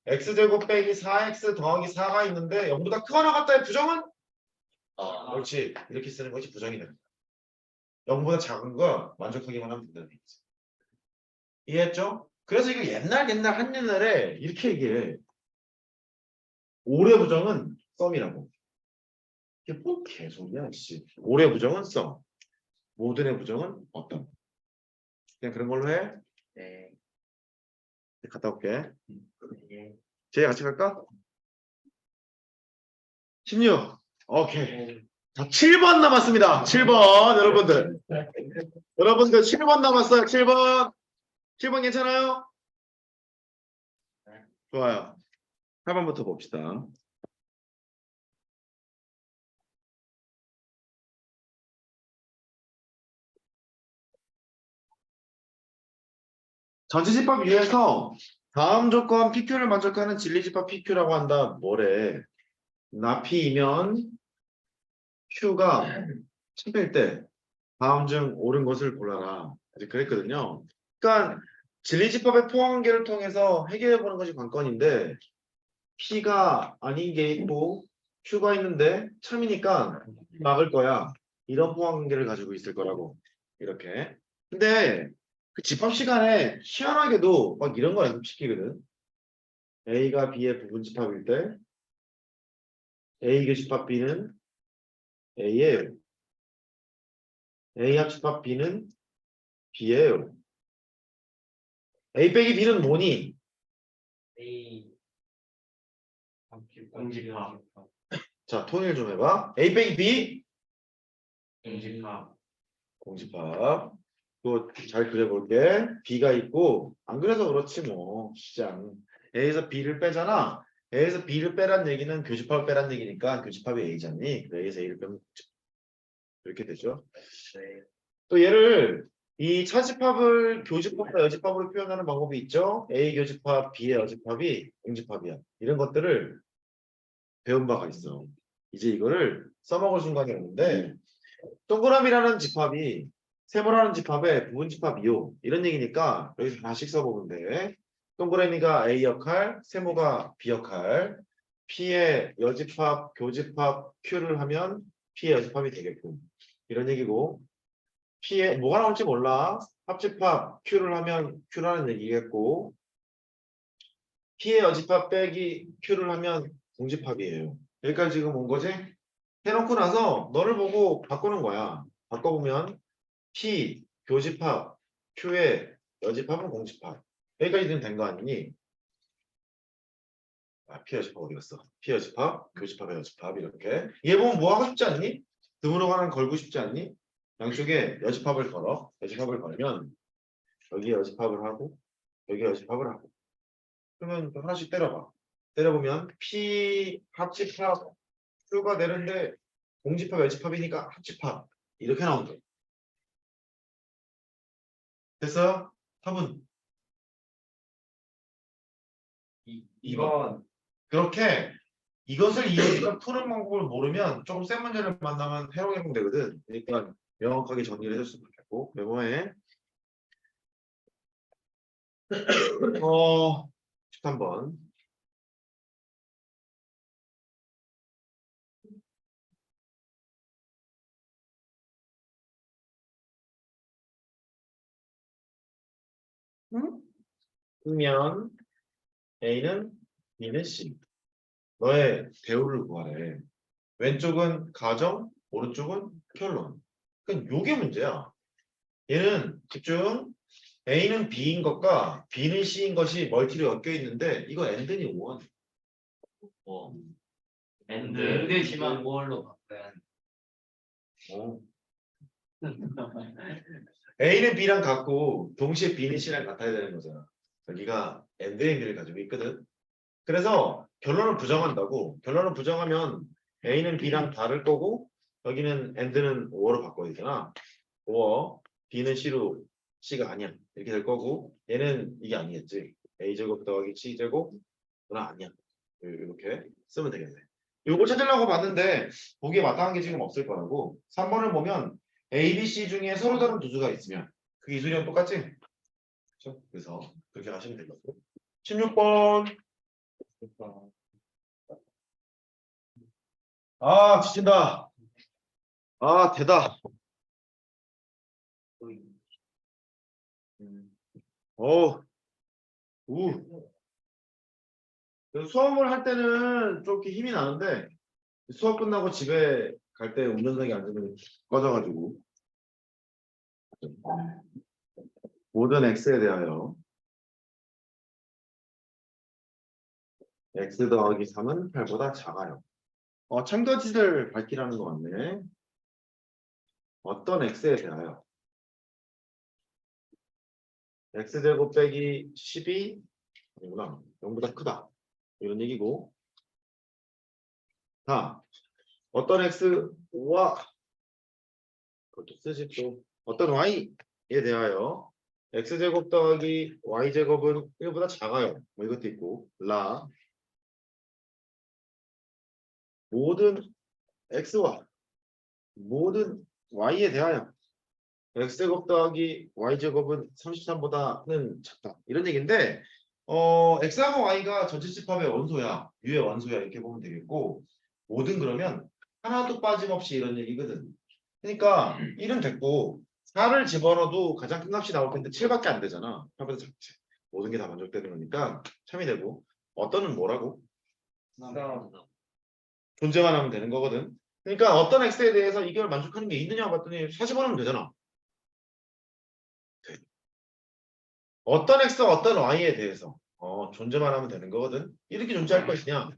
x제곱 빼기 4x 더하기 4가 있는데 0보다 크거나 같다의 부정은? 그렇지. 이렇게 쓰는 것이 부정이 됩니다. 0보다 작은 거 만족하기만 하면 된다는 얘기지. 이해했죠? 그래서 이거 옛날 한옛날에 이렇게 얘기해. 올해 부정은 썸이라고. 이게 뭔 개소리야 씨. 올해 부정은 썸. 모든의 부정은 어떤. 그냥 그런 걸로 해. 네. 갔다 올게. 예. 제이 같이 갈까? 16. 오케이. 자, 7번 남았습니다. 7번 여러분들. 여러분들 7번 남았어요. 7번. 7번 괜찮아요? 좋아요. 8번부터 봅시다. 전치집합 위에서 다음 조건 PQ를 만족하는 진리집합 PQ라고 한다. 뭐래? 나P이면 Q가 1000일 때 다음 중 옳은 것을 골라라. 이제 그랬거든요. 그러니까 진리집합의 포함계를 통해서 해결해보는 것이 관건인데 P가 아닌 게 있고 Q가 있는데 참이니까 막을 거야. 이런 포함관계를 가지고 있을 거라고. 이렇게. 근데 그 집합 시간에 희한하게도 막 이런 거 연습시키거든. A가 B의 부분집합일 때 A 교집합 B는 A예요. A 합집합 B는 B예요. A 빼기 B는 뭐니? A 공집합. 자, 통일 좀 해봐. A 빼기 B 공집합. 공집합. 또 잘 그려볼게. B가 있고 안 그래서 그렇지 뭐. 시장. A에서 B를 빼잖아. A에서 B를 빼란 얘기는 교집합을 빼란 얘기니까 교집합이 A잖니. A에서 A를 빼면 이렇게 되죠. 네. 또 얘를 이 차집합을 교집합과 여집합으로 표현하는 방법이 있죠. A 교집합, B의 여집합이 공집합이야. 이런 것들을 배운 바가 있어. 이제 이거를 써먹을 순간이 오는데 동그라미라는 집합이 세모라는 집합의 부분집합이요. 이런 얘기니까 여기서 하나씩 써보면 돼. 동그라미가 A 역할, 세모가 B 역할, P의 여집합, 교집합, Q를 하면 P의 여집합이 되겠고 이런 얘기고 P에 뭐가 나올지 몰라. 합집합 Q를 하면 Q라는 얘기겠고 P의 여집합 빼기 Q를 하면 공집합이에요. 여기까지 지금 온 거지? 해놓고 나서 너를 보고 바꾸는 거야. 바꿔보면 P 교집합 Q의 여집합은 공집합. 여기까지는 된 거 아니니? 아, P 여집합 어디 갔어? P 여집합, 교집합의 여집합 이렇게. 얘 보면 뭐 하고 싶지 않니? 등으로 하나 걸고 싶지 않니? 양쪽에 여집합을 걸어. 여집합을 걸면 여기 여집합을 하고 여기 여집합을 하고 그러면 하나씩 때려봐. 때려보면 P 합집합 Q가 되는데 공집합 여집합이니까 합집합 이렇게 나온다. 됐어요? 답은 2번. 그렇게 이것을 이해해서 푸는 방법을 모르면 조금 센 문제를 만나면 해롱해롱 되거든. 그러니까 명확하게 정리를 해줬으면 좋겠고 메모해. 13번. 그러면 A는 B는 C. 너의 대우를 구하래. 왼쪽은 가정, 오른쪽은 결론. 그러니까 요게 문제야. 얘는 집중. A는 B인 것과 B는 C인 것이 멀티로 엮여 있는데 이거 엔드니 원. 엔드지만 뭘로 바꿔야 어. A는 B랑 같고 동시에 B는 C랑 같아야 되는 거잖아. 여기가 AND의 의미를 가지고 있거든. 그래서 결론을 부정한다고. 결론을 부정하면 A는 B랑 다를 거고 여기는 AND는 5로 바꿔야 되잖아. 5 B는 C로 C가 아니야. 이렇게 될 거고 얘는 이게 아니겠지. A제곱 더하기 C제곱 그건 아니야. 이렇게 쓰면 되겠네. 요걸 찾으려고 봤는데 보기에 마땅한 게 지금 없을 거라고. 3번을 보면 A, B, C 중에 서로 다른 두 수가 있으면 그 이수량 똑같지? 그렇죠? 그래서 그렇게 하시면 될 거고. 16번. 아, 지친다. 아, 대다. 어, 우. 수업을 할 때는 좀 이렇게 힘이 나는데 수업 끝나고 집에 갈 때 운전석에 앉으면 꺼져가지고 모든 x에 대하여 x 더하기 3은 8보다 작아요. 참가지를 밝히라는 것 같네. 어떤 x에 대하여 x제곱 빼기 10이 아니구나. 0보다 크다. 이런 얘기고. 자, 어떤 x와 그것도 쓰지 또 어떤 y에 대하여 x제곱 더하기 y제곱은 1보다 작아요. 뭐 이것도 있고 라 모든 x와 모든 y에 대하여 x제곱 더하기 y제곱은 33보다는 작다. 이런 얘기인데 x하고 y가 전체 집합의 원소야. 유의 원소야. 이렇게 보면 되겠고 모든 그러면 하나도 빠짐없이 이런 얘기거든. 그러니까 1은 됐고 4를 집어넣어도 가장 큰 값이 나올 텐데 7밖에 안 되잖아. 8보다 작지. 모든 게 다 만족되는 거니까 참이 되고 어떤은 뭐라고? 존재만 하면 되는 거거든. 그러니까 어떤 x에 대해서 이걸 만족하는 게 있느냐 봤더니 40원하면 되잖아. 돼. 어떤 x와 어떤 y에 대해서 존재만 하면 되는 거거든. 이렇게 존재할 것이냐?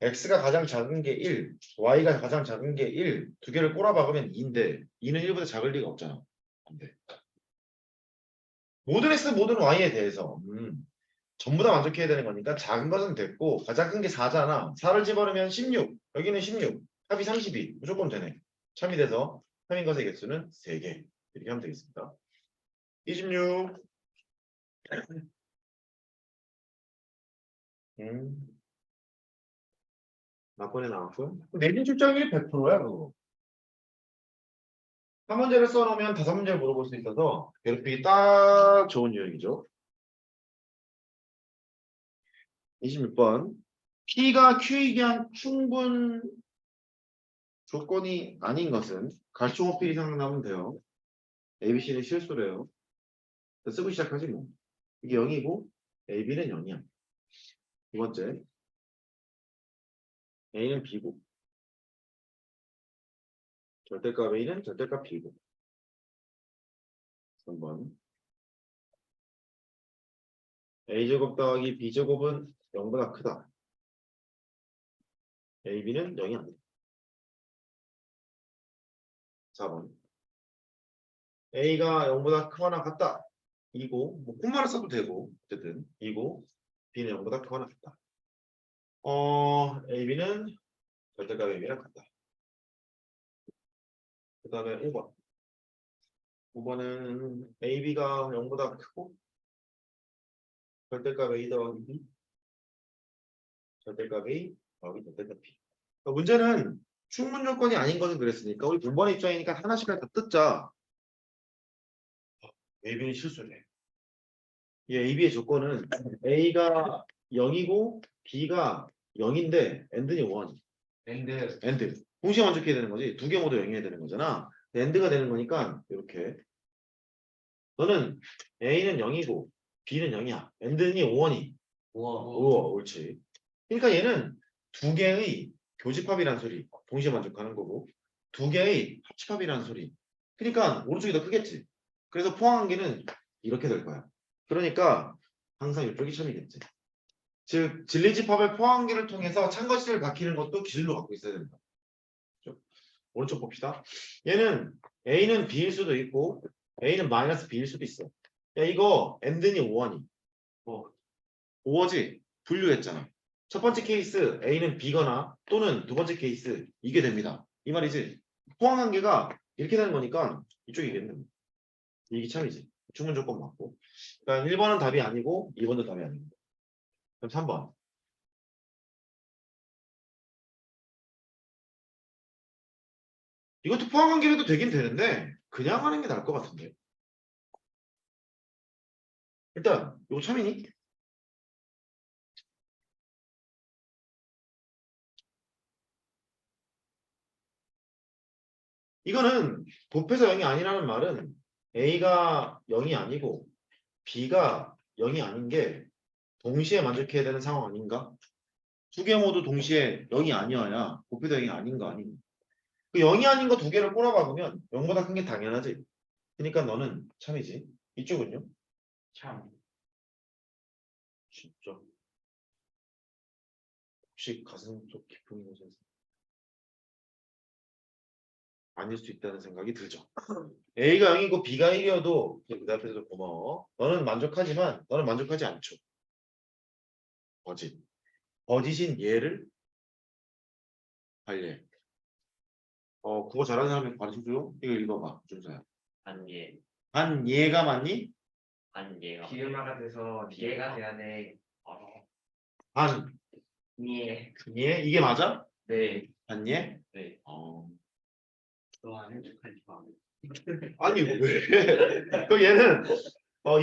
x가 가장 작은 게 1, y가 가장 작은 게 1, 두 개를 꼬라박으면 2인데 2는 1보다 작을 리가 없잖아. 안 돼. 모든 x 모든 y에 대해서 전부 다 만족해야 되는 거니까 작은 것은 됐고 가장 큰 게 4잖아. 4를 집어넣으면 16, 여기는 16, 합이 32, 무조건 되네. 참이 돼서 참인 것의 개수는 3개. 이렇게 하면 되겠습니다. 26. 막번에 나왔고요. 내신 출장률이 100%야 그거. 한 문제를 써놓으면 5문제를 물어볼 수 있어서 괴롭히기 딱 좋은 유형이죠. 26번. P가 Q이기 한 충분 조건이 아닌 것은 갈수호피 이상 나오면 돼요. ABC는 실수래요. 쓰고 시작하지 뭐. 이게 0이고 AB는 0이야. 두 번째. A는 B고 절대값 A는 절대값 B고 3번. A제곱 더하기 B제곱은 0보다 크다. AB는 0이 아니다. 4번. A가 0보다 크거나 같다. 이고 뭐 콤마를 써도 되고 어쨌든 이고 B는 0보다 크거나 같다. AB는 절대값 AB랑 같다. 그 다음에 5번. 5번은 AB가 0보다 크고 절대값 A 더하기 B 절대값 A 더하기 절대값 B. 문제는 충분 조건이 아닌 것은 그랬으니까 우리 분번의 입장이니까 하나씩 다 뜯자. AB는 실수래. 이 AB의 조건은 A가 0이고 B가 0인데 AND는 1. AND. 동시에 만족해야 되는 거지. 두 개 모두 0이어야 되는 거잖아. AND가 되는 거니까 이렇게. 너는 A는 0이고 B는 0이야. AND는 5원이. 우와, 옳지. 그러니까 얘는 두 개의 교집합이란 소리. 동시에 만족하는 거고 두 개의 합집합이란 소리. 그러니까 오른쪽이 더 크겠지. 그래서 포항관계는 이렇게 될 거야. 그러니까 항상 이쪽이 참이겠지. 즉 진리집합의 포항관계를 통해서 참거시를 밝히는 것도 기준으로 갖고 있어야 된다. 그렇죠? 오른쪽 봅시다. 얘는 A는 B일 수도 있고 A는 마이너스 B일 수도 있어. 야 이거 and니 5원이. 5어지? 분류했잖아. 첫 번째 케이스 A는 B거나 또는 두 번째 케이스 이게 됩니다. 이 말이지. 포항관계가 이렇게 되는 거니까 이쪽이겠네. 이게 참이지. 충분 조건 맞고. 그러니까 1번은 답이 아니고 2번도 답이 아닙니다. 그럼 3번. 이것도 포항관계로도 되긴 되는데 그냥 하는 게 나을 것 같은데. 일단 이거 참이니? 이거는 곱해서 0이 아니라는 말은 A가 0이 아니고 B가 0이 아닌 게 동시에 만족해야 되는 상황 아닌가? 두 개 모두 동시에 0이 아니어야 곱해서 0이 아닌 거 아닌가? 그 0이 아닌 거 두 개를 꼬라박으면 0보다 큰 게 당연하지. 그러니까 너는 참이지. 이쪽은요? 참. 진짜. 혹시 가슴 속 깊은 곳에서 아닐 수 있다는 생각이 들죠. A가 0이고 B가 1이어도 대답해서 고마워. 너는 만족하지만 너는 만족하지 않죠. 거짓. 거짓인 얘를 관리해. 그거 잘하는 사람이 가르쳐줘요? 이거 읽어봐, 준서야. 반예. 반 얘가 맞니? 반예가. 기음화가 돼서 예가 돼야 돼. 반 예. 얘? 이게 맞아? 네. 반 얘? 네. 너안 해석하지 마. 아니 왜? 그 얘는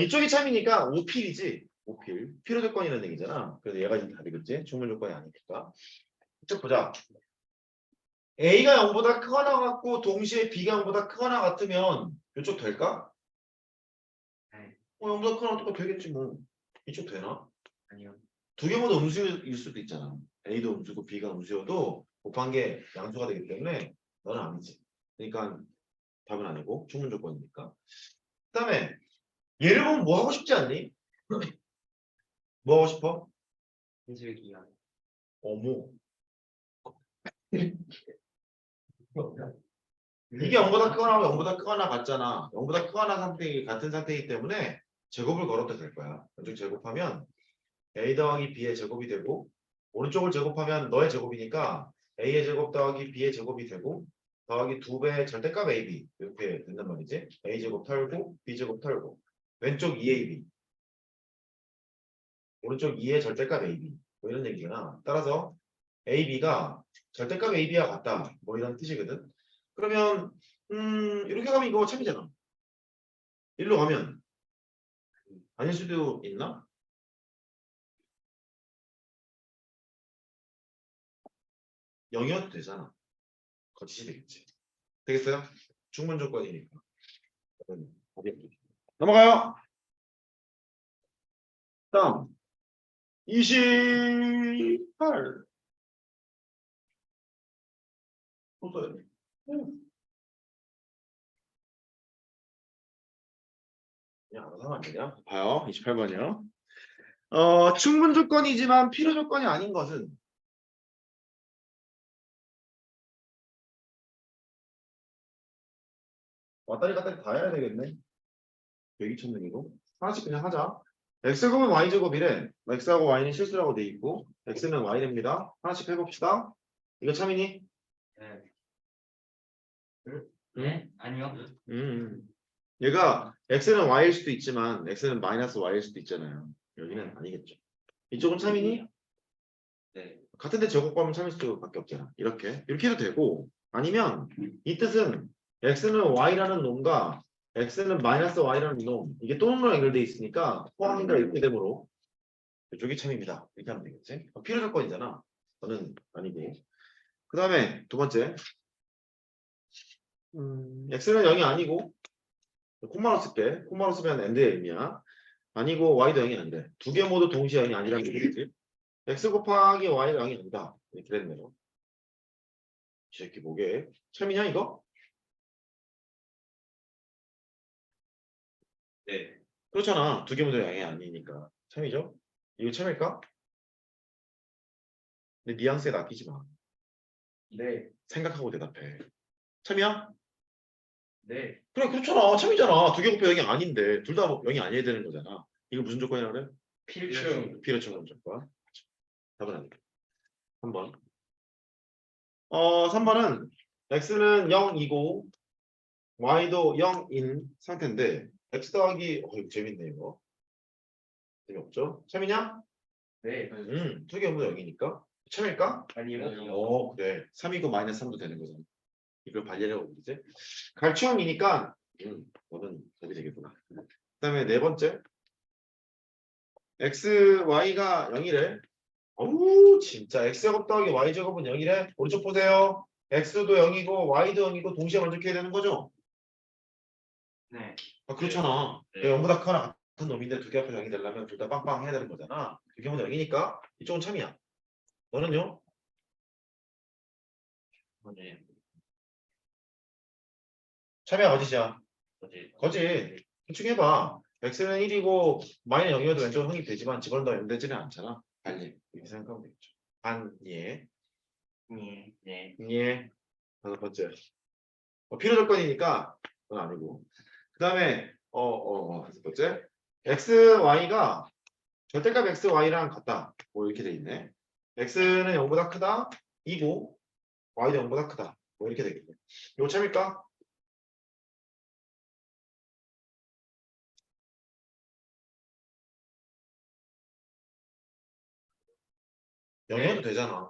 이쪽이 참이니까 5필이지. 5필. 필요 조건이라는 얘기잖아. 그래서 얘가 지금 답이겠지? 충분 조건이 아니니까. 이쪽 보자. A가 0보다 크거나 같고 동시에 B가 0보다 크거나 같으면 이쪽 될까? 네. 0보다 크거나 똑같 되겠지 뭐. 이쪽 되나? 아니요. 두 개 모두 음수일 수도 있잖아. A도 음수고 B가 음수여도 곱한 게 양수가 되기 때문에 너는 아니지. 그러니까 답은 아니고 충분 조건이니까. 그다음에 얘를 보면 뭐 하고 싶지 않니? 뭐 하고 싶어? 현실기한. 어머. 이게 0보다 크거나 하고 0보다 크거나 같잖아. 0보다 크거나 상태 같은 상태이기 때문에 제곱을 걸어도 될 거야. 왼쪽 제곱하면 A 더하기 B의 제곱이 되고 오른쪽을 제곱하면 너의 제곱이니까 A의 제곱 더하기 B의 제곱이 되고 더하기 2배의 절대값 AB 이렇게 된단 말이지. A 제곱 털고 B 제곱 털고 왼쪽 2AB 오른쪽 2의 절대값 AB 뭐 이런 얘기잖아. 따라서 AB가 절대값 AB와 같다 뭐 이런 뜻이거든. 그러면 이렇게 가면 이거 참이잖아. 일로 가면 아닐 수도 있나? 영이어도 되잖아. 거짓이 되겠지. 되겠어요? 충분 조건이니까. 넘어가요. 다음 28. 또 써야 돼. 그냥 알아서 하면 안 되냐? 봐요. 28번이요. 충분 조건이지만 필요 조건이 아닌 것은 왔다리 갔다리 다 해야 되겠네. 102,000명이고 하나씩 그냥 하자. x제곱은 y제곱이래. x하고 y는 실수라고 돼 있고 x는 y됩니다. 하나씩 해봅시다. 이거 참이니? 네. 응? 네? 아니요. 얘가 x는 y일 수도 있지만 x는 마이너스 y일 수도 있잖아요. 여기는 아니겠죠. 이쪽은 참이니? 네. 같은데 제곱하면 참일 수밖에 없잖아. 이렇게 해도 되고 아니면 이 뜻은 x는 y라는 놈과 x는 마이너스 y라는 놈 이게 또 놈으로 연결돼 있으니까 포함인가 이렇게 되므로 이쪽이 참입니다. 이렇게 하면 되겠지. 필요 조건이잖아. 저는 아니고. 그 다음에 두 번째 x는 0이 아니고 콤마로 쓸게. 콤마로 쓰면 end의 의미야. 아니고 y도 0이 아니래. 두 개 모두 동시에 0이 아니라는 얘기지. x 곱하기 y가 0이 아니다. 이렇게 됐네요. 이 새끼 뭐게? 참이냐 이거? 네. 그렇잖아. 두 개 모두 0이 아니니까. 참이죠? 이거 참일까? 근데 뉘앙스에 낚이지 마. 네. 생각하고 대답해. 참이야? 네. 그래 그렇잖아. 참이잖아. 두 개 곱해 0이 아닌데 둘 다 0이 아니어야 되는 거잖아. 이거 무슨 조건이라 그래? 필충. 비례충분 조건. 답은 아니고. 3번. 3번은 x는 0이고 y도 0인 상태인데 x 더하기 이거 재밌네 이거. 재미없죠? 참이냐? 네. 두 개 곱해 0이니까 참일까? 아니요. 그래. 3이고 마이너스 3도 되는 거잖아. 이걸 발견하고 이제 갈취형이니까 너는 답이 되겠구나. 그다음에 네 번째 x, y가 0이래. 어우 진짜 x제곱 더하기 y제곱은 0이래. 오른쪽 보세요. x도 0이고 y도 0이고 동시에 만족해야 되는 거죠? 네. 아, 그렇잖아. 네. 0보다 크거나 같은 놈인데 두 개 합해서 0이 되려면 둘 다 빵빵 해야 되는 거잖아. 두 개면 0이니까 이쪽은 참이야. 너는요? 네. 참이야 거짓이야? 어제 거짓. 대충 해봐. x는 1이고 마이너스 0이어도 왼쪽은 성립 되지만 집어넣으면 0 되지는 않잖아. 달리. 이렇게 생각하면 되겠죠. 예. 네. 예. 다섯 번째. 필요 조건이니까 그건 아니고. 그 다음에 다섯 번째. x, y가 절대값 x, y랑 같다. 뭐 이렇게 돼 있네. x는 0보다 크다. 2고 y도 0보다 크다. 뭐 이렇게 되겠네. 이거 참일까? 영이어도 되잖아.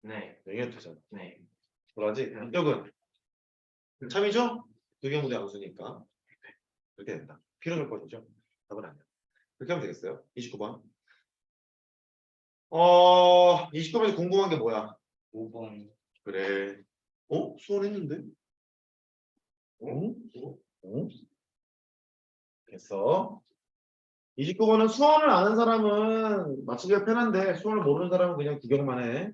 네. 영이어도 되잖아. 네. 뭐라지? 이쪽은 참이죠? 두 개 무대 양수니까 이렇게 된다. 필요 조건이죠. 답은 아니야. 그렇게 하면 되겠어요. 29번. 29번에서 궁금한 게 뭐야? 5번. 그래. 수원했는데? 어? 됐어. 29번은 수원을 아는 사람은 맞추기가 편한데 수원을 모르는 사람은 그냥 구경만 해.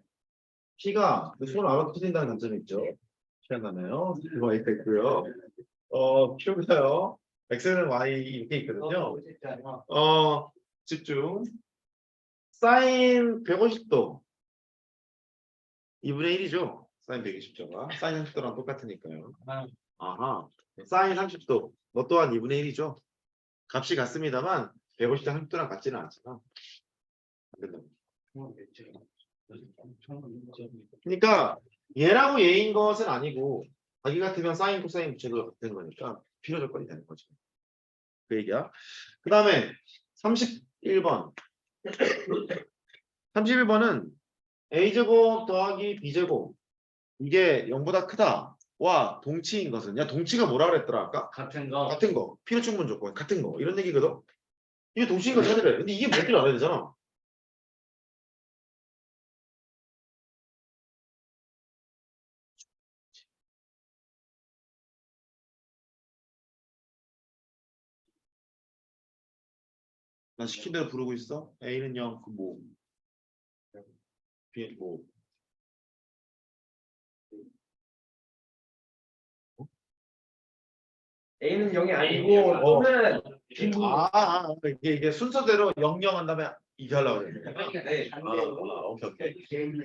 P가 수원을 알아도 틀린다는 단점이 있죠. 시간 나네요. 이거 있고요. Q가요. X는 Y 이렇게 있거든요. 집중. 사인 150도 2분의 1이죠. 사인 120도가 사인 30도랑 똑같으니까요. 아하. 사인 30도 너 또한 2분의 1이죠. 값이 같습니다만 150도 30도랑 같지는 않잖아. 안 된다. 그러니까 얘라고 얘인 것은 아니고 자기 같으면 사인 코사인 붙여도 같은 거니까 필요 조건이 되는 거죠. 그 얘기야. 그 다음에 31번. 31번은 a제곱 더하기 b제곱 이게 0보다 크다와 동치인 것은 야 동치가 뭐라 그랬더라 아까? 같은 거. 같은 거. 필요 충분 조건 같은 거 이런 얘기거든. 이게 동치인 거 찾으래. 근데 이게 뭔지 알아야 되잖아. 난 시킨 대로 부르고 있어. A는 0, 그 뭐. B 뭐. A는 0이 아니고 또는 이게 순서대로 0, 0 한 다음에 이게 하려고 그래. 네. 오케이.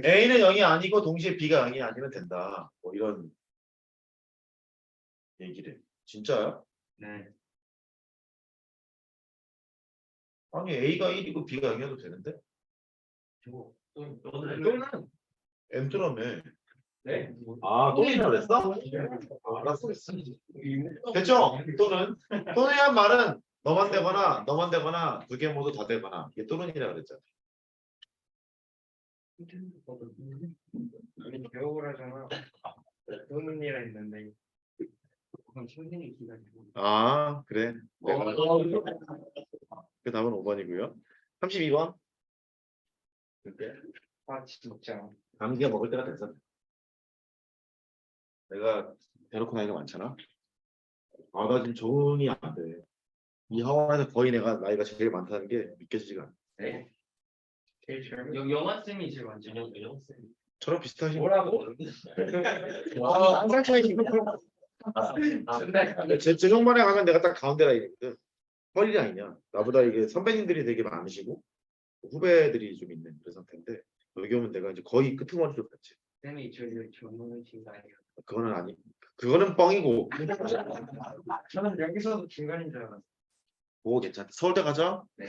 A는 0이 아니고 동시에 B가 0이 아니면 된다. 뭐 이런 얘기를. 진짜요? 네. 아니 A가 1이고 B가 0이어도 되는데? 또는 M드라며. 네. 또는이라 그랬어? 알았어. 됐죠? 또는이란 말은 너만 되거나 두 개 모두 다 되거나 이게 또는이라 그랬잖아. 아니 배우라잖아. 또는이라 했는데 그건 선생님이 기다리고. 그래. 그 답은 5번이고요. 32번. 진짜. 감기가 먹을 때가 됐어. 내가 대놓고 나이가 많잖아. 나 지금 적응이 안 돼. 이 하원에서 거의 내가 나이가 제일 많다는 게 믿겨지지가 않아. 네. 제일 젊은. 영화 쌤이 제일 많죠. 영화 쌤. 저랑 비슷하신 뭐라고? 한살 차이지. 제 정반에 가면 내가 딱 가운데라 이거든. 헐일이 아니냐. 나보다 이게 선배님들이 되게 많으시고 후배들이 좀 있는 그런 상태인데 여기 오면 내가 이제 거의 끄트머리로 갔지. 쌤이 저희 젊으신 거 아니에요? 그거는 아니. 그거는 뻥이고. 저는 여기서도 중간인 줄 알았어요. 오, 괜찮다. 서울대 가자. 네.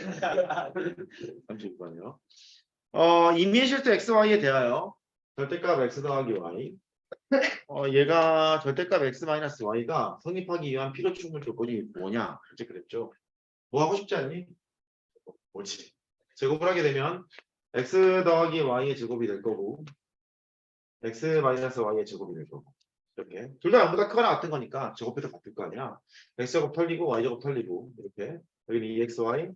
36번이요. 임의의 실수 xy에 대하여 절대값 x 더하기 y. 얘가 절대값 x 마이너스 y가 성립하기 위한 필요 충분 조건이 뭐냐? 이제 그랬죠. 뭐 하고 싶지 않니? 옳지. 제곱을 하게 되면 x 더하기 y의 제곱이 될 거고 x 마이너스 y의 제곱이 될 거고 이렇게 둘 다 0보다 크거나 같은 거니까 제곱해도 같을 거 아니야. x 제곱 털리고 y 제곱 털리고 이렇게 여기는 2xy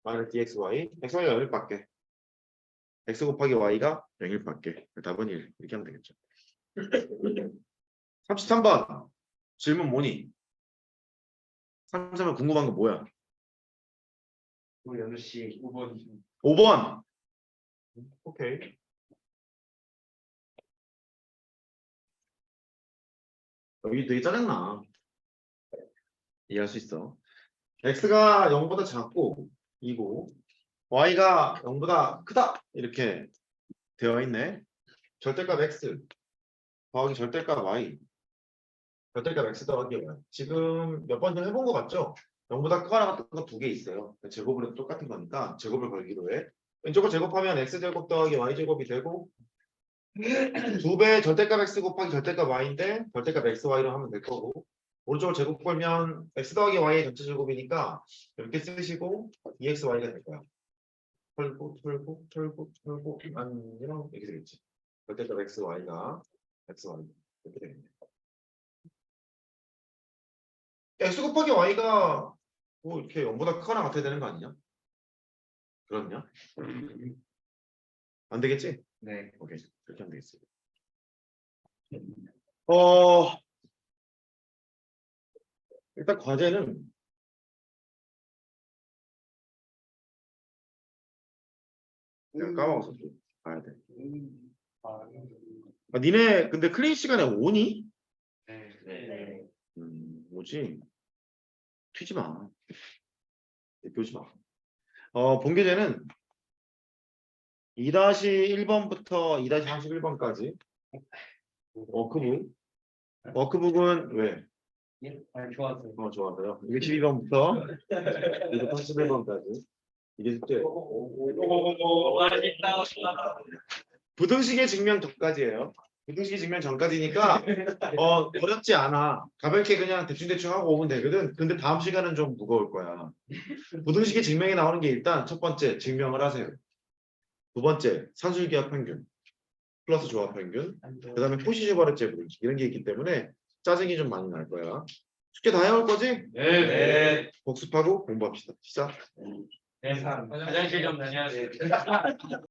마이너스 dxy xy가 0일 밖에 x 곱하기 y가 0일 밖에 답은 1 이렇게 하면 되겠죠. 33번 질문 뭐니? 33번 궁금한 거 뭐야? 우리 연우 씨 5번. 5번. 오케이. 여기 되게 짜증나. 이해할 수 있어. x가 0보다 작고 2고 y가 0보다 크다 이렇게 되어 있네. 절대값 x 더하기 절대값 y 절대값 x 더하기 y 지금 몇 번 좀 해본 것 같죠? 0보다 크거나 같은 거 두 개 있어요. 제곱을 해도 똑같은 거니까 제곱을 걸기로 해. 왼쪽을 제곱하면 x제곱 더하기 y제곱이 되고 2배 절대값 x 곱하기 절대값 y인데 절대값 xy로 하면 될 거고 오른쪽을 제곱 걸면 x 더하기 y의 전체 제곱이니까 이렇게 쓰시고 2xy가 될 거야. 털고 안녕 이렇게 되겠지. 절대값 xy가 xy 이렇게 되겠네. x 곱하기 y가 뭐 이렇게 0보다 크거나 같아야 되는 거 아니냐? 그렇냐? 안 되겠지? 네. 오케이 그렇게 하면 되겠어. 일단 과제는 내가 까먹었어. 좀 봐야 돼. 니네 근데 클린 시간에 오니? 네. 네. 뭐지? 튀지 마. 교지 마. 본교재는 2-1번부터 2-31번까지 워크북은 왜? 좋았어요. 좋아서요. 12번부터 2-31번까지 이게 숙제. 부등식의 증명 전까지예요. 부등식의 증명 전까지니까 어렵지 않아. 가볍게 그냥 대충 하고 오면 되거든. 근데 다음 시간은 좀 무거울 거야. 부등식의 증명이 나오는 게 일단 첫 번째 증명을 하세요. 두 번째 산술기하 평균 플러스 조합 평균 그 다음에 포시지버렛제 부등식 이런 게 있기 때문에 짜증이 좀 많이 날 거야. 숙제 다 해올 거지? 네. 복습하고 공부합시다. 시작. 화장실 좀 다녀야 돼.